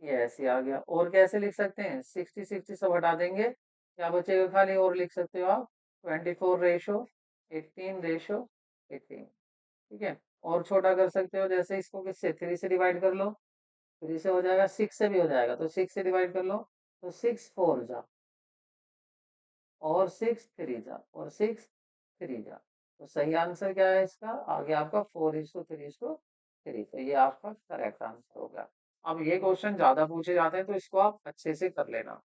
ये ऐसे आ गया। और कैसे लिख सकते हैं 60 60 सब हटा देंगे, क्या बचेगा खाली, और लिख सकते हो आप 24/18 ठीक है। और छोटा कर सकते हो, जैसे इसको किससे 3 से डिवाइड कर लो, 3 से हो जाएगा, 6 से भी हो जाएगा तो 6 से डिवाइड कर लो, तो 6 4 जा और 6 3 जा और 6 3 जा। तो सही आंसर क्या है इसका, आगे आपका 4:3:3। तो ये आपका करेक्ट आंसर होगा। अब ये क्वेश्चन ज्यादा पूछे जाते हैं तो इसको आप अच्छे से कर लेना।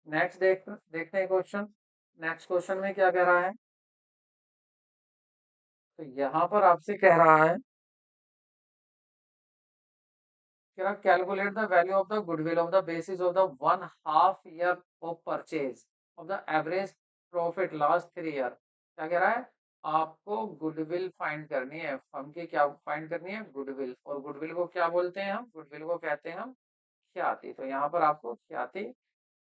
नेक्स्ट देखते हैं क्वेश्चन। नेक्स्ट क्वेश्चन में क्या कह रहा है, तो यहाँ पर आपसे कह रहा है, calculate the value of the goodwill of the basis of the 1/2 year of purchase of the average profit last 3 year क्या कह रहा है? आपको गुडविल फाइंड करनी है, फर्म की क्या फाइंड करनी है? गुडविल। और गुडविल को क्या बोलते हैं हम? गुडविल को कहते हैं हम ख्याति। तो यहाँ पर आपको ख्याति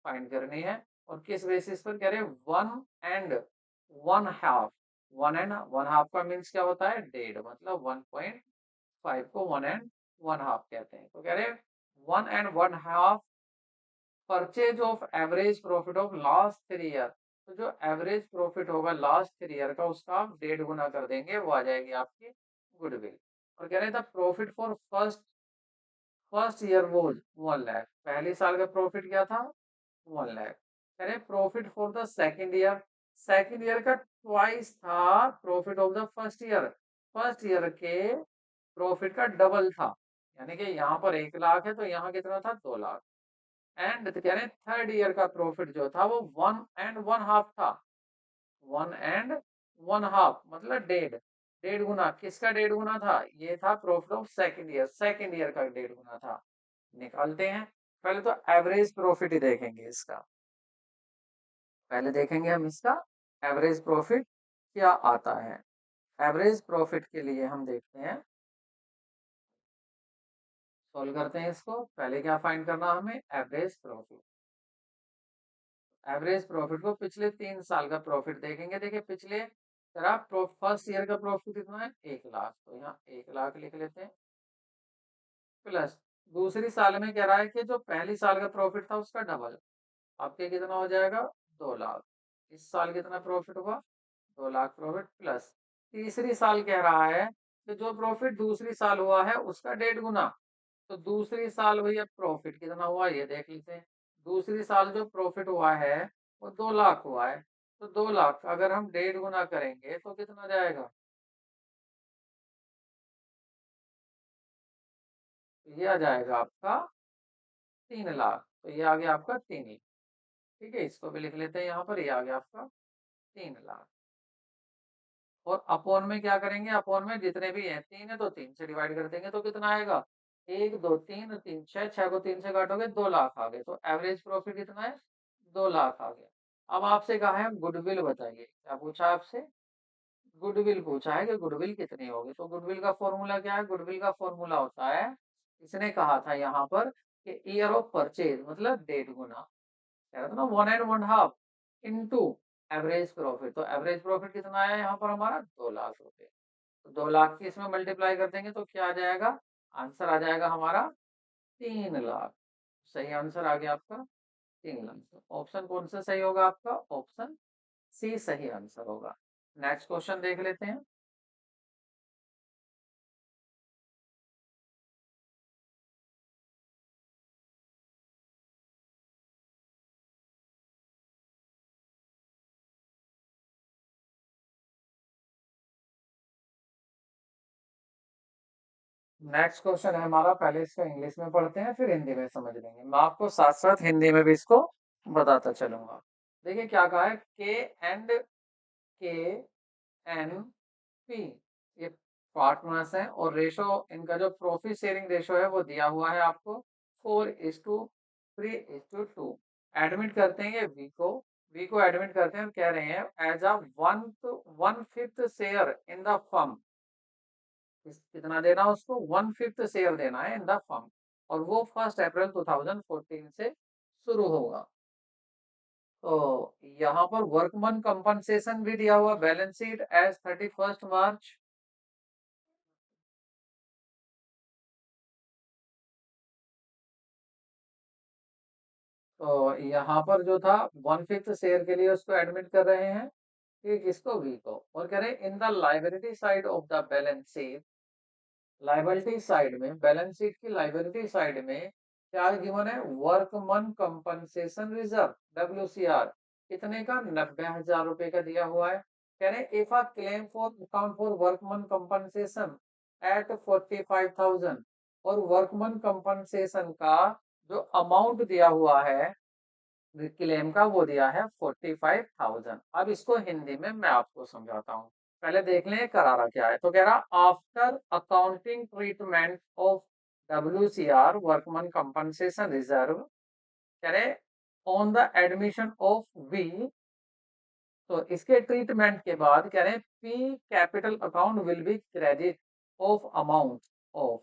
फाइंड करनी है। और किस बेसिस पर कह रहे हैं? 1.5। 1.5 का मीन्स क्या होता है? डेढ़, मतलब 1.5 को 1.5 कहते हैं। तो कह रहे हैं 1.5 purchase of average profit of last 3 year. तो जो एवरेज प्रॉफिट होगा लास्ट 3 ईयर का, उसका आप 1.5 गुना कर देंगे, वो आ जाएगी आपकी गुडविल। और कह रहे थे प्रॉफिट फॉर फर्स्ट ईयर वो 1 लाख। पहली साल का प्रॉफिट क्या था? 1 लाख। कह रहे profit for the second year का ट्वाइस था profit of the first year के प्रॉफिट का डबल था। यानी कि यहाँ पर 1 लाख है, तो यहाँ कितना था? 2 लाख। एंड तो कह रहे हैं थर्ड ईयर का प्रॉफिट जो था वो 1.5 था। 1.5 मतलब डेढ़। 1.5 गुना। किसका 1.5 गुना था? ये था प्रॉफिट ऑफ सेकेंड ईयर का 1.5 गुना था। निकालते हैं। पहले तो एवरेज प्रॉफिट ही देखेंगे इसका। पहले देखेंगे हम इसका एवरेज प्रॉफिट क्या आता है। एवरेज प्रॉफिट के लिए हम देखते हैं, सोल्व करते हैं इसको। पहले क्या फाइंड करना हमें? Average profit. एवरेज प्रॉफिट को पिछले 3 साल का प्रॉफिट देखेंगे। देखिए पिछले जरा फर्स्ट ईयर का प्रॉफिट कितना है? 1 लाख। तो यहाँ 1 लाख लिख लेते हैं, प्लस दूसरी साल में कह रहा है कि जो पहली साल का प्रॉफिट था उसका डबल। आपके कितना हो जाएगा? 2 लाख। इस साल कितना प्रॉफिट हुआ? 2 लाख प्रॉफिट, प्लस तीसरी साल कह रहा है कि जो प्रॉफिट दूसरी साल हुआ है उसका 1.5 गुना। तो दूसरी साल भैया प्रॉफिट कितना हुआ ये देख लेते हैं। दूसरी साल जो प्रॉफिट हुआ है वो 2 लाख हुआ है। तो 2 लाख अगर हम 1.5 गुना करेंगे तो कितना जाएगा? तो ये आ जाएगा आपका 3 लाख। तो ये आ गया आपका 3 लाख। ठीक है, इसको भी लिख लेते हैं यहाँ पर। ये आ गया आपका 3 लाख। और अपॉन में क्या करेंगे? अपॉन में जितने भी हैं, 3 है तो 3 से डिवाइड कर देंगे, तो कितना आएगा? 1 2 3 6, 6 को 3 से काटोगे 2 लाख आ गए। तो एवरेज प्रॉफिट कितना है? 2 लाख आ गया। अब आपसे कहा है गुडविल बताइए। क्या पूछा आपसे? गुडविल पूछा है कि गुडविल कितनी होगी। तो गुडविल का फॉर्मूला क्या है? गुडविल का फॉर्मूला होता है, इसने कहा था यहाँ पर कि ईयर ऑफ परचेज मतलब 1.5 गुना, कह रहा था ना 1.5 इंटू एवरेज प्रॉफिट। तो एवरेज प्रॉफिट कितना आया यहाँ पर हमारा? 2 लाख रुपए। तो 2 लाख की इसमें मल्टीप्लाई कर देंगे तो क्या आ जाएगा? आंसर आ जाएगा हमारा 3 लाख। सही आंसर आ गया आपका 3 लाख। तो ऑप्शन कौन सा सही होगा आपका? ऑप्शन सी सही आंसर होगा। नेक्स्ट क्वेश्चन देख लेते हैं। नेक्स्ट क्वेश्चन है हमारा, पहले इसको इंग्लिश में पढ़ते हैं फिर हिंदी में समझ लेंगे। मैं आपको साथ साथ हिंदी में भी इसको बताता चलूंगा। देखिए क्या कहा है, के एन पी ये पार्टनर्स हैं, और रेशो इनका जो प्रॉफिट शेयरिंग रेशो है वो दिया हुआ है आपको 4:3:2। एडमिट करते हैं ये वी को एडमिट करते हैं और कह रहे हैं as a 1/5 share in the firm. कितना देना उसको? 1/5 शेयर देना है इन द फर्म। और वो 1 अप्रैल 2014 से शुरू होगा। तो यहाँ पर वर्कमैन कंपनसेशन भी दिया हुआ, बैलेंस शीट एज 31 मार्च। तो यहाँ पर जो था 1/5 शेयर के लिए उसको एडमिट कर रहे हैं, ठीक, किसको? वी को। और कह रहे हैं in the liability side of the balance sheet, liability side में, बैलेंस शीट की लाइबिलिटी साइड में क्या गिवन है? वर्कमैन कंपनसेशन रिजर्व WCR कितने का? 90,000 रुपए का दिया हुआ है। कह रहे हैं if a claim for account for workman compensation at 45,000। और वर्कमैन कंपनसेशन का जो अमाउंट दिया हुआ है क्लेम का, वो दिया है 45,000। अब इसको हिंदी में मैं आपको समझाता हूँ। पहले देख लें करारा क्या है। तो कह रहा after accounting treatment of WCR workman compensation reserve, कह रहे on the admission of V तो इसके ट्रीटमेंट के बाद कह रहे हैं P capital account will be credit of amount of,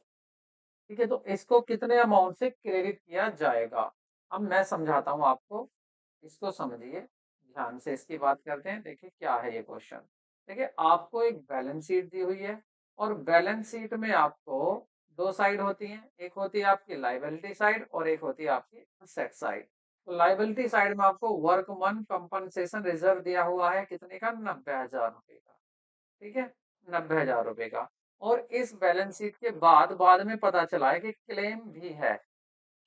ठीक है, तो इसको कितने अमाउंट से क्रेडिट किया जाएगा? अब मैं समझाता हूँ आपको, इसको समझिए ध्यान से, इसकी बात करते हैं। देखिए क्या है ये क्वेश्चन। देखिए आपको एक बैलेंस शीट दी हुई है और बैलेंस शीट में आपको दो साइड होती हैं, एक होती है आपकी लायबिलिटी साइड और एक होती है आपकी असेट साइड। तो लायबिलिटी साइड में आपको वर्कमैन कंपनसेशन रिजर्व दिया हुआ है कितने का? 90,000 रुपए का, ठीक है, 90,000 रुपए का। और इस बैलेंस शीट के बाद में पता चला है कि क्लेम भी है,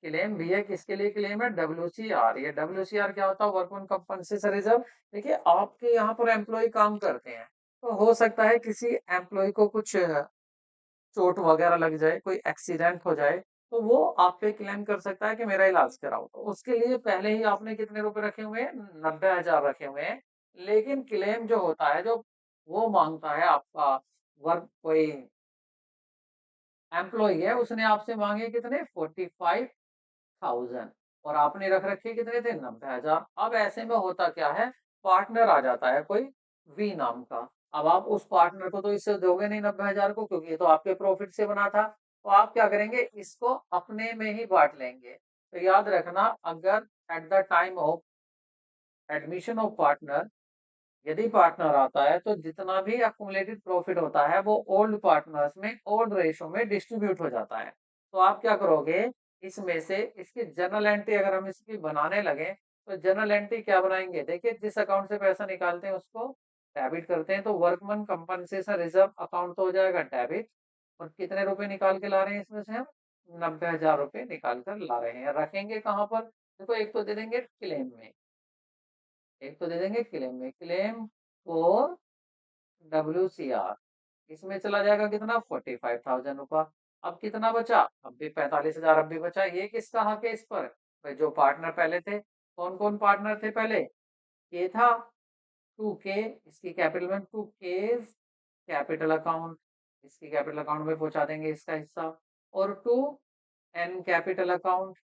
क्लेम भी है। किसके लिए क्लेम है? WCR। ये WCR क्या होता है? Workman compensation reserve. देखिए आपके यहाँ पर एम्प्लॉय काम करते हैं, तो हो सकता है किसी एम्प्लॉय को कुछ चोट वगैरह लग जाए, कोई एक्सीडेंट हो जाए, तो वो आप पे क्लेम कर सकता है कि मेरा इलाज कराओ। तो उसके लिए पहले ही आपने कितने रुपए रखे हुए हैं? 90,000 रखे हुए हैं। लेकिन क्लेम जो होता है, जो वो मांगता है आपका वर्क, कोई एम्प्लॉय है, उसने आपसे मांगे कितने? 45,000 और आपने रख रखे कितने थे? 90,000। अब ऐसे में होता क्या है, पार्टनर आ जाता है कोई वी नाम का। अब आप उस पार्टनर को तो इससे दोगे नहीं 90,000 को, क्योंकि ये तो आपके प्रॉफिट से बना था। तो आप क्या करेंगे? इसको अपने में ही बांट लेंगे। तो याद रखना, अगर at the time of admission of partner, यदि पार्टनर आता है तो जितना भी अक्यूमुलेटेड प्रॉफिट होता है वो ओल्ड पार्टनर्स में ओल्ड रेशो में डिस्ट्रीब्यूट हो जाता है। तो आप क्या करोगे? इसमें से इसकी जर्नल एंट्री अगर हम इसकी बनाने लगे, तो जर्नल एंट्री क्या बनाएंगे? देखिए जिस अकाउंट से पैसा निकालते हैं उसको डेबिट करते हैं, तो वर्कमैन कंपनसेशन रिजर्व अकाउंट तो हो जाएगा डेबिट। और कितने रुपए निकाल के ला रहे हैं इसमें से हम? 90,000 रुपए निकाल कर ला रहे हैं। रखेंगे कहाँ पर? देखो एक तो दे देंगे क्लेम में, एक तो दे देंगे क्लेम में, क्लेम फॉर WCR। इसमें चला जाएगा कितना? 45,000 रुपया। अब कितना बचा? अब भी 45,000 अब भी बचा। ये किसका हक है इस पर? भाई जो पार्टनर पहले थे। कौन कौन पार्टनर थे पहले? के था, 2K, इसकी कैपिटल में 2K कैपिटल अकाउंट, इसकी कैपिटल अकाउंट में पहुंचा देंगे इसका हिस्सा। और 2N कैपिटल अकाउंट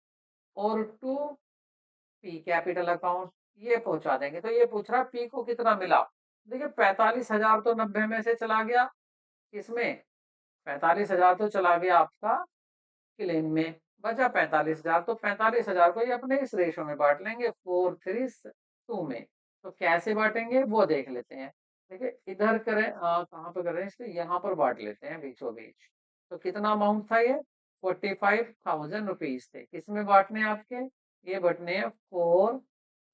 और 2P कैपिटल अकाउंट, ये पहुंचा देंगे। तो ये पूछ रहा P को कितना मिला? देखिए 45,000 तो 90 में से चला गया, किसमें? 45,000 तो चला गया आपका क्लेम में, बचा 45,000। तो 45,000 को ये अपने इस रेशो में बांट लेंगे 4:3:2 में। तो कैसे बांटेंगे वो देख लेते हैं। देखिए इधर करें, कहाँ पे कर रहे हैं इसको? यहाँ पर बांट लेते हैं बीचों बीच। तो कितना अमाउंट था ये? 45,000 रुपीज थे। किसमें बांटने हैं आपके? ये बटने हैं 4,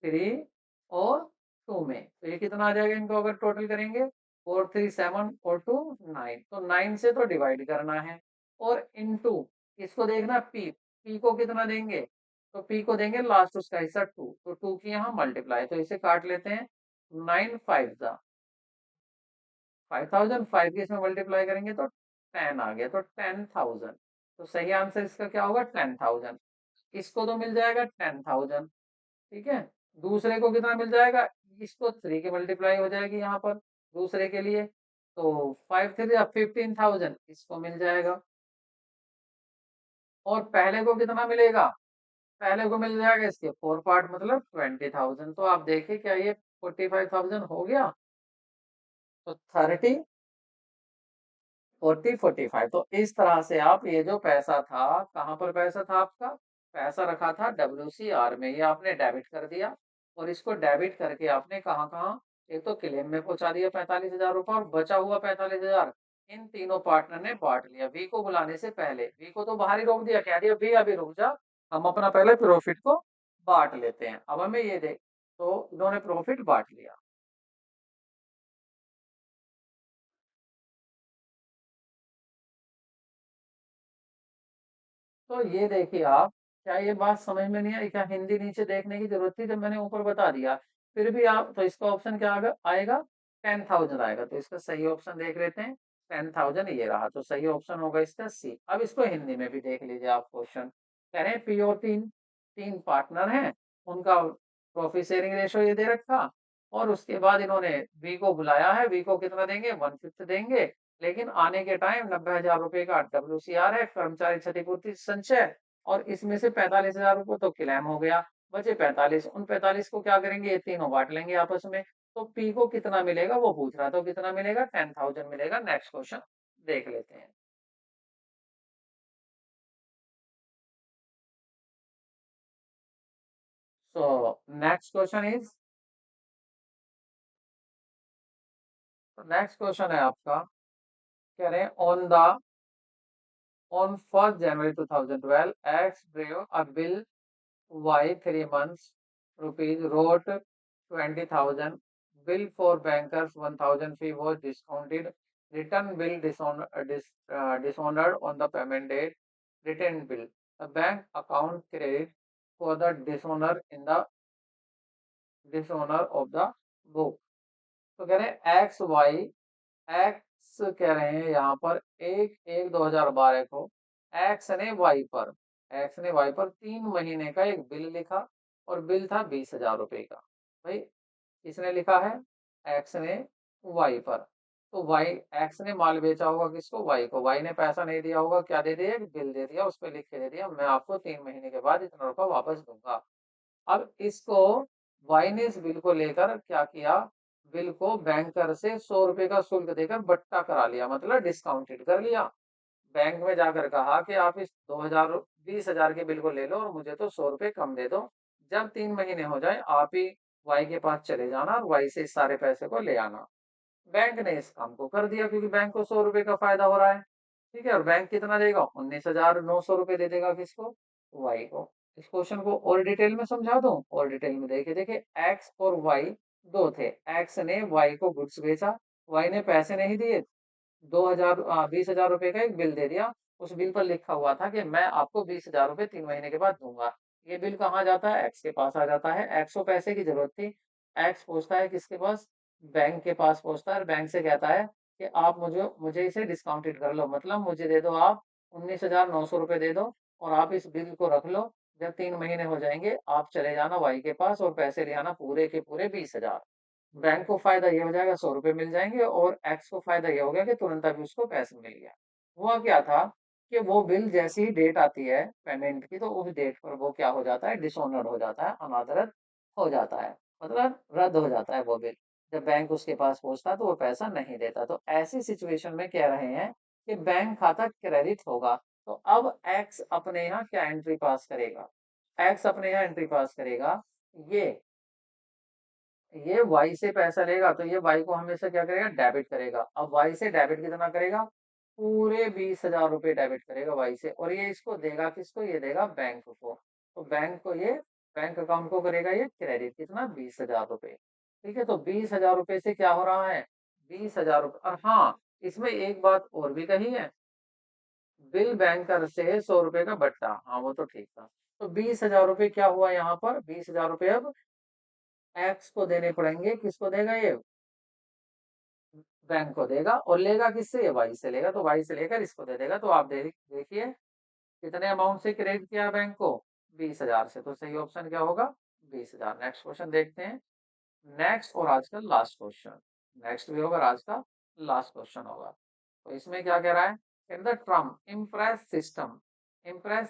3 और 2 में। तो ये कितना आ जाएगा इनको अगर टोटल करेंगे? 4, 3, 7 और 2 9। तो 9 से तो डिवाइड करना है और इनटू इसको देखना पी को कितना देंगे? तो पी को देंगे लास्ट उसका हिस्सा 2, तो 2 की यहाँ मल्टीप्लाई, तो इसे काट लेते हैं। 9 5 जा 5,000, 5 की इसमें मल्टीप्लाई करेंगे तो 10 आ गया, तो 10,000। तो सही आंसर इसका क्या होगा? 10,000। इसको तो मिल जाएगा 10,000, ठीक है। दूसरे को कितना मिल जाएगा? इसको 3 की मल्टीप्लाई हो जाएगी यहाँ पर दूसरे के लिए, तो 5 3 15,000 इसको मिल जाएगा। और पहले को कितना मिलेगा? पहले को मिल जाएगा इसके 4 पार्ट मतलब 20,000। तो आप देखिए क्या ये 45,000 हो गया? तो 30, 40, 45। तो इस तरह से आप ये जो पैसा था, कहाँ पर पैसा था आपका? पैसा रखा था WCR में, ये आपने डेबिट कर दिया। और इसको डेबिट करके आपने कहाँ कहाँ? एक तो क्लेम में पहुंचा दिया 45,000 रुपया, और बचा हुआ 45,000 इन तीनों पार्टनर ने बांट लिया। वी को बुलाने से पहले वी को तो बाहर ही रोक दिया, कह दिया वी अभी रुक जा, हम अपना पहले प्रॉफिट को बांट लेते हैं। अब हमें ये देख, तो इन्होंने प्रॉफिट बांट लिया। तो ये देखिए आप, क्या ये बात समझ में नहीं आई? क्या हिंदी नीचे देखने की जरूरत थी जब मैंने ऊपर बता दिया? फिर भी आप, तो इसका ऑप्शन क्या आएगा? 10,000 आएगा। तो इसका सही ऑप्शन देख लेते हैं। 10,000 ये रहा, तो सही ऑप्शन होगा इसका सी। अब इसको हिंदी में भी देख लीजिए आप क्वेश्चन। कह रहे हैं पी और तीन तीन पार्टनर हैं, उनका प्रॉफिट शेयरिंग रेशो ये दे रखा, और उसके बाद इन्होंने वी को बुलाया है। वी को कितना देंगे? 1/5 देंगे। लेकिन आने के टाइम 90,000 रुपए का WCR है, कर्मचारी क्षतिपूर्ति संचय, और इसमें से 45,000 रुपए तो क्लेम हो गया, बचे 45। उन 45 को क्या करेंगे? ये तीनों बांट लेंगे आपस में। तो पी को कितना मिलेगा वो पूछ रहा था, तो कितना मिलेगा 10,000 मिलेगा। नेक्स्ट क्वेश्चन देख लेते हैं। So next question is, next question है आपका, कह रहे हैं on 1 January 2012 X drew a bill Y 3 months rupees wrote 20,000 bill for bankers 1,000 fee was discounted, return bill dishonored on the payment date, return bill the bank account credit for the dishonor of the book। तो कह रहे हैं x Y, x कह रहे हैं यहाँ पर 1/1/2012 को एक्स ने वाई पर 3 महीने का एक बिल लिखा और बिल था 20,000 रुपए का। भाई किसने लिखा है? एक्स ने वाई पर। तो वाई, एक्स ने माल बेचा होगा किसको? वाई को। वाई ने पैसा नहीं दिया होगा, क्या दे दिया? एक बिल दे दिया, उस पर लिख के दे दिया मैं आपको 3 महीने के बाद इतना रुपया वापस दूंगा। अब इसको वाई ने इस बिल को लेकर क्या किया? बिल को बैंकर से 100 रुपए का शुल्क देकर बट्टा करा लिया, मतलब डिस्काउंटेड कर लिया। बैंक में जाकर कहा कि आप इस 2000 के बिल को ले लो और मुझे तो 100 रुपए कम दे दो। जब 3 महीने हो जाए आप ही वाई के पास चले जाना और वाई से इस सारे पैसे को ले आना। बैंक ने इस काम को कर दिया क्योंकि बैंक को 100 रुपए का फायदा हो रहा है। ठीक है, और बैंक कितना देगा? 19,900 रुपए दे देगा किसको? वाई को। इस क्वेश्चन को और डिटेल में समझा दूं? और डिटेल में देखिए, देखिए एक्स और वाई दो थे। एक्स ने वाई को गुड्स बेचा, वाई ने पैसे नहीं दिए, 20,000 का एक बिल दे दिया। उस बिल पर लिखा हुआ था कि मैं आपको 20,000 रुपए 3 महीने के बाद दूंगा। ये बिल कहाँ जाता है? एक्स के पास आ जाता है। एक्स को पैसे की जरूरत थी, एक्स पहुंचता है किसके पास? बैंक के पास पहुंचता है और बैंक से कहता है कि आप मुझे मुझे इसे डिस्काउंटेड कर लो, मतलब मुझे दे दो आप 19,900 रुपए दे दो और आप इस बिल को रख लो। जब 3 महीने हो जाएंगे आप चले जाना वाई के पास और पैसे ले आना पूरे के पूरे 20,000। बैंक को फायदा ये हो जाएगा 100 रुपए मिल जाएंगे और एक्स को फायदा ये हो गया कि तुरंत अभी उसको पैसे मिल गया। हुआ क्या था कि वो बिल जैसी ही डेट आती है पेमेंट की, तो उस डेट पर वो क्या हो जाता है? डिसऑनर्ड हो जाता है, अनादरत हो जाता है, मतलब रद्द हो जाता है वो बिल। जब बैंक उसके पास पहुंचता है तो वो पैसा नहीं देता। तो ऐसी सिचुएशन में कह रहे हैं कि बैंक खाता क्रेडिट होगा। तो अब एक्स अपने यहाँ क्या एंट्री पास करेगा? एक्स अपने यहाँ एंट्री पास करेगा, ये ये वाई से पैसा लेगा तो ये वाई को हमेशा क्या करेगा? डेबिट करेगा। अब वाई से डेबिट कितना करेगा? पूरे 20,000 रुपए डेबिट करेगा वाई से, और ये इसको देगा किसको? ये देगा बैंक को। तो बैंक को ये, बैंक अकाउंट को करेगा ये क्रेडिट, कितना? 20,000 रुपए। ठीक है, तो 20,000 रुपए से क्या हो रहा है? 20,000 रुपए। और हाँ, इसमें एक बात और भी कही है, बिल बैंकर से 100 रुपए का बट्टा। हाँ वो तो ठीक था। तो 20,000 रुपए क्या हुआ यहाँ पर? 20,000 रुपए अब एक्स को देने पड़ेंगे। किसको देगा ये? बैंक को देगा। और लेगा किससे? ये वाई से लेगा, तो वाई से लेकर इसको दे देगा। तो आप देखिए कितने अमाउंट से क्रेडिट किया बैंक को? 20,000 से। तो सही ऑप्शन क्या होगा? 20,000। नेक्स्ट क्वेश्चन देखते हैं। नेक्स्ट और आज का लास्ट क्वेश्चन, नेक्स्ट भी होगा और आज का लास्ट क्वेश्चन होगा। तो इसमें क्या कह रहा है? In the term imprest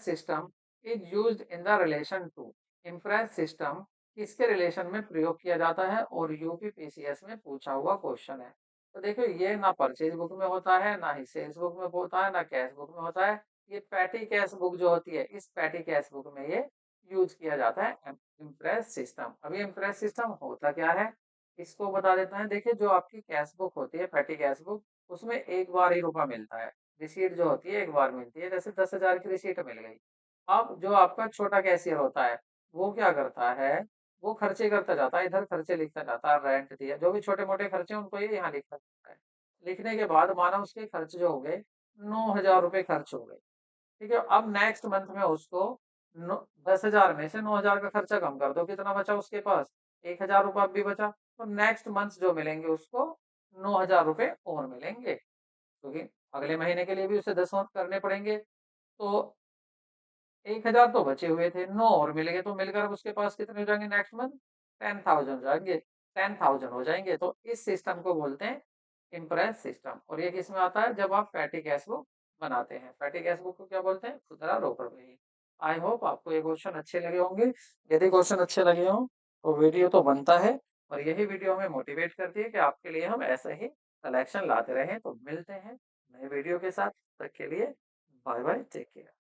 system is used in the relation to. Imprest system किसके रिलेशन में प्रयोग किया जाता है? और यूपी पीसीएस में पूछा हुआ क्वेश्चन है। तो देखो ये ना परचेज बुक में होता है, ना ही सेल्स बुक में होता है, ना कैश बुक में होता है। ये पैटी कैश बुक जो होती है, इस पैटी कैश बुक में ये यूज किया जाता है इम्प्रेस सिस्टम। अभी इम्प्रेस सिस्टम होता क्या है इसको बता देता है। देखिए जो आपकी कैश बुक होती है, पैटी कैश बुक, उसमें एक बार ही रुपया मिलता है। रिसीट जो होती है एक बार मिलती है, जैसे 10,000 की रिसीट मिल गई। अब जो आपका छोटा कैशियर होता है वो क्या करता है? वो खर्चे करता जाता है, इधर खर्चे लिखता जाता है, रेंट दिया, जो भी छोटे मोटे खर्चे उनको ये यहाँ लिखता जाता है। लिखने के बाद माना उसके खर्च जो हो गए 9,000 रुपए खर्च हो गए। ठीक है, अब नेक्स्ट मंथ में उसको 10,000 में से 9,000 का खर्चा कम कर दो, कितना बचा उसके पास? 1,000 रुपया भी बचा। तो नेक्स्ट मंथ जो मिलेंगे उसको 9,000 रुपए और मिलेंगे, क्योंकि अगले महीने के लिए भी उसे 10 और करने पड़ेंगे। तो 1,000 तो बचे हुए थे, 9 और मिल गए, तो मिलकर अब उसके पास कितने हो जाएंगे नेक्स्ट मंथ? 10,000 हो जाएंगे। 10,000 हो जाएंगे। तो इस सिस्टम को बोलते हैं इम्प्रेस सिस्टम। और ये किस में आता है? जब आप पैटी कैश बुक बनाते हैं। पैटी कैश बुक को क्या बोलते हैं? खुदरा रोकड़ बही। आई होप आपको ये क्वेश्चन अच्छे लगे होंगे। यदि क्वेश्चन अच्छे लगे हों तो वीडियो तो बनता है और यही वीडियो हमें मोटिवेट करती है कि आपके लिए हम ऐसे ही कलेक्शन लाते रहें। तो मिलते हैं नए वीडियो के साथ, तब तक के लिए बाय बाय, टेक केयर।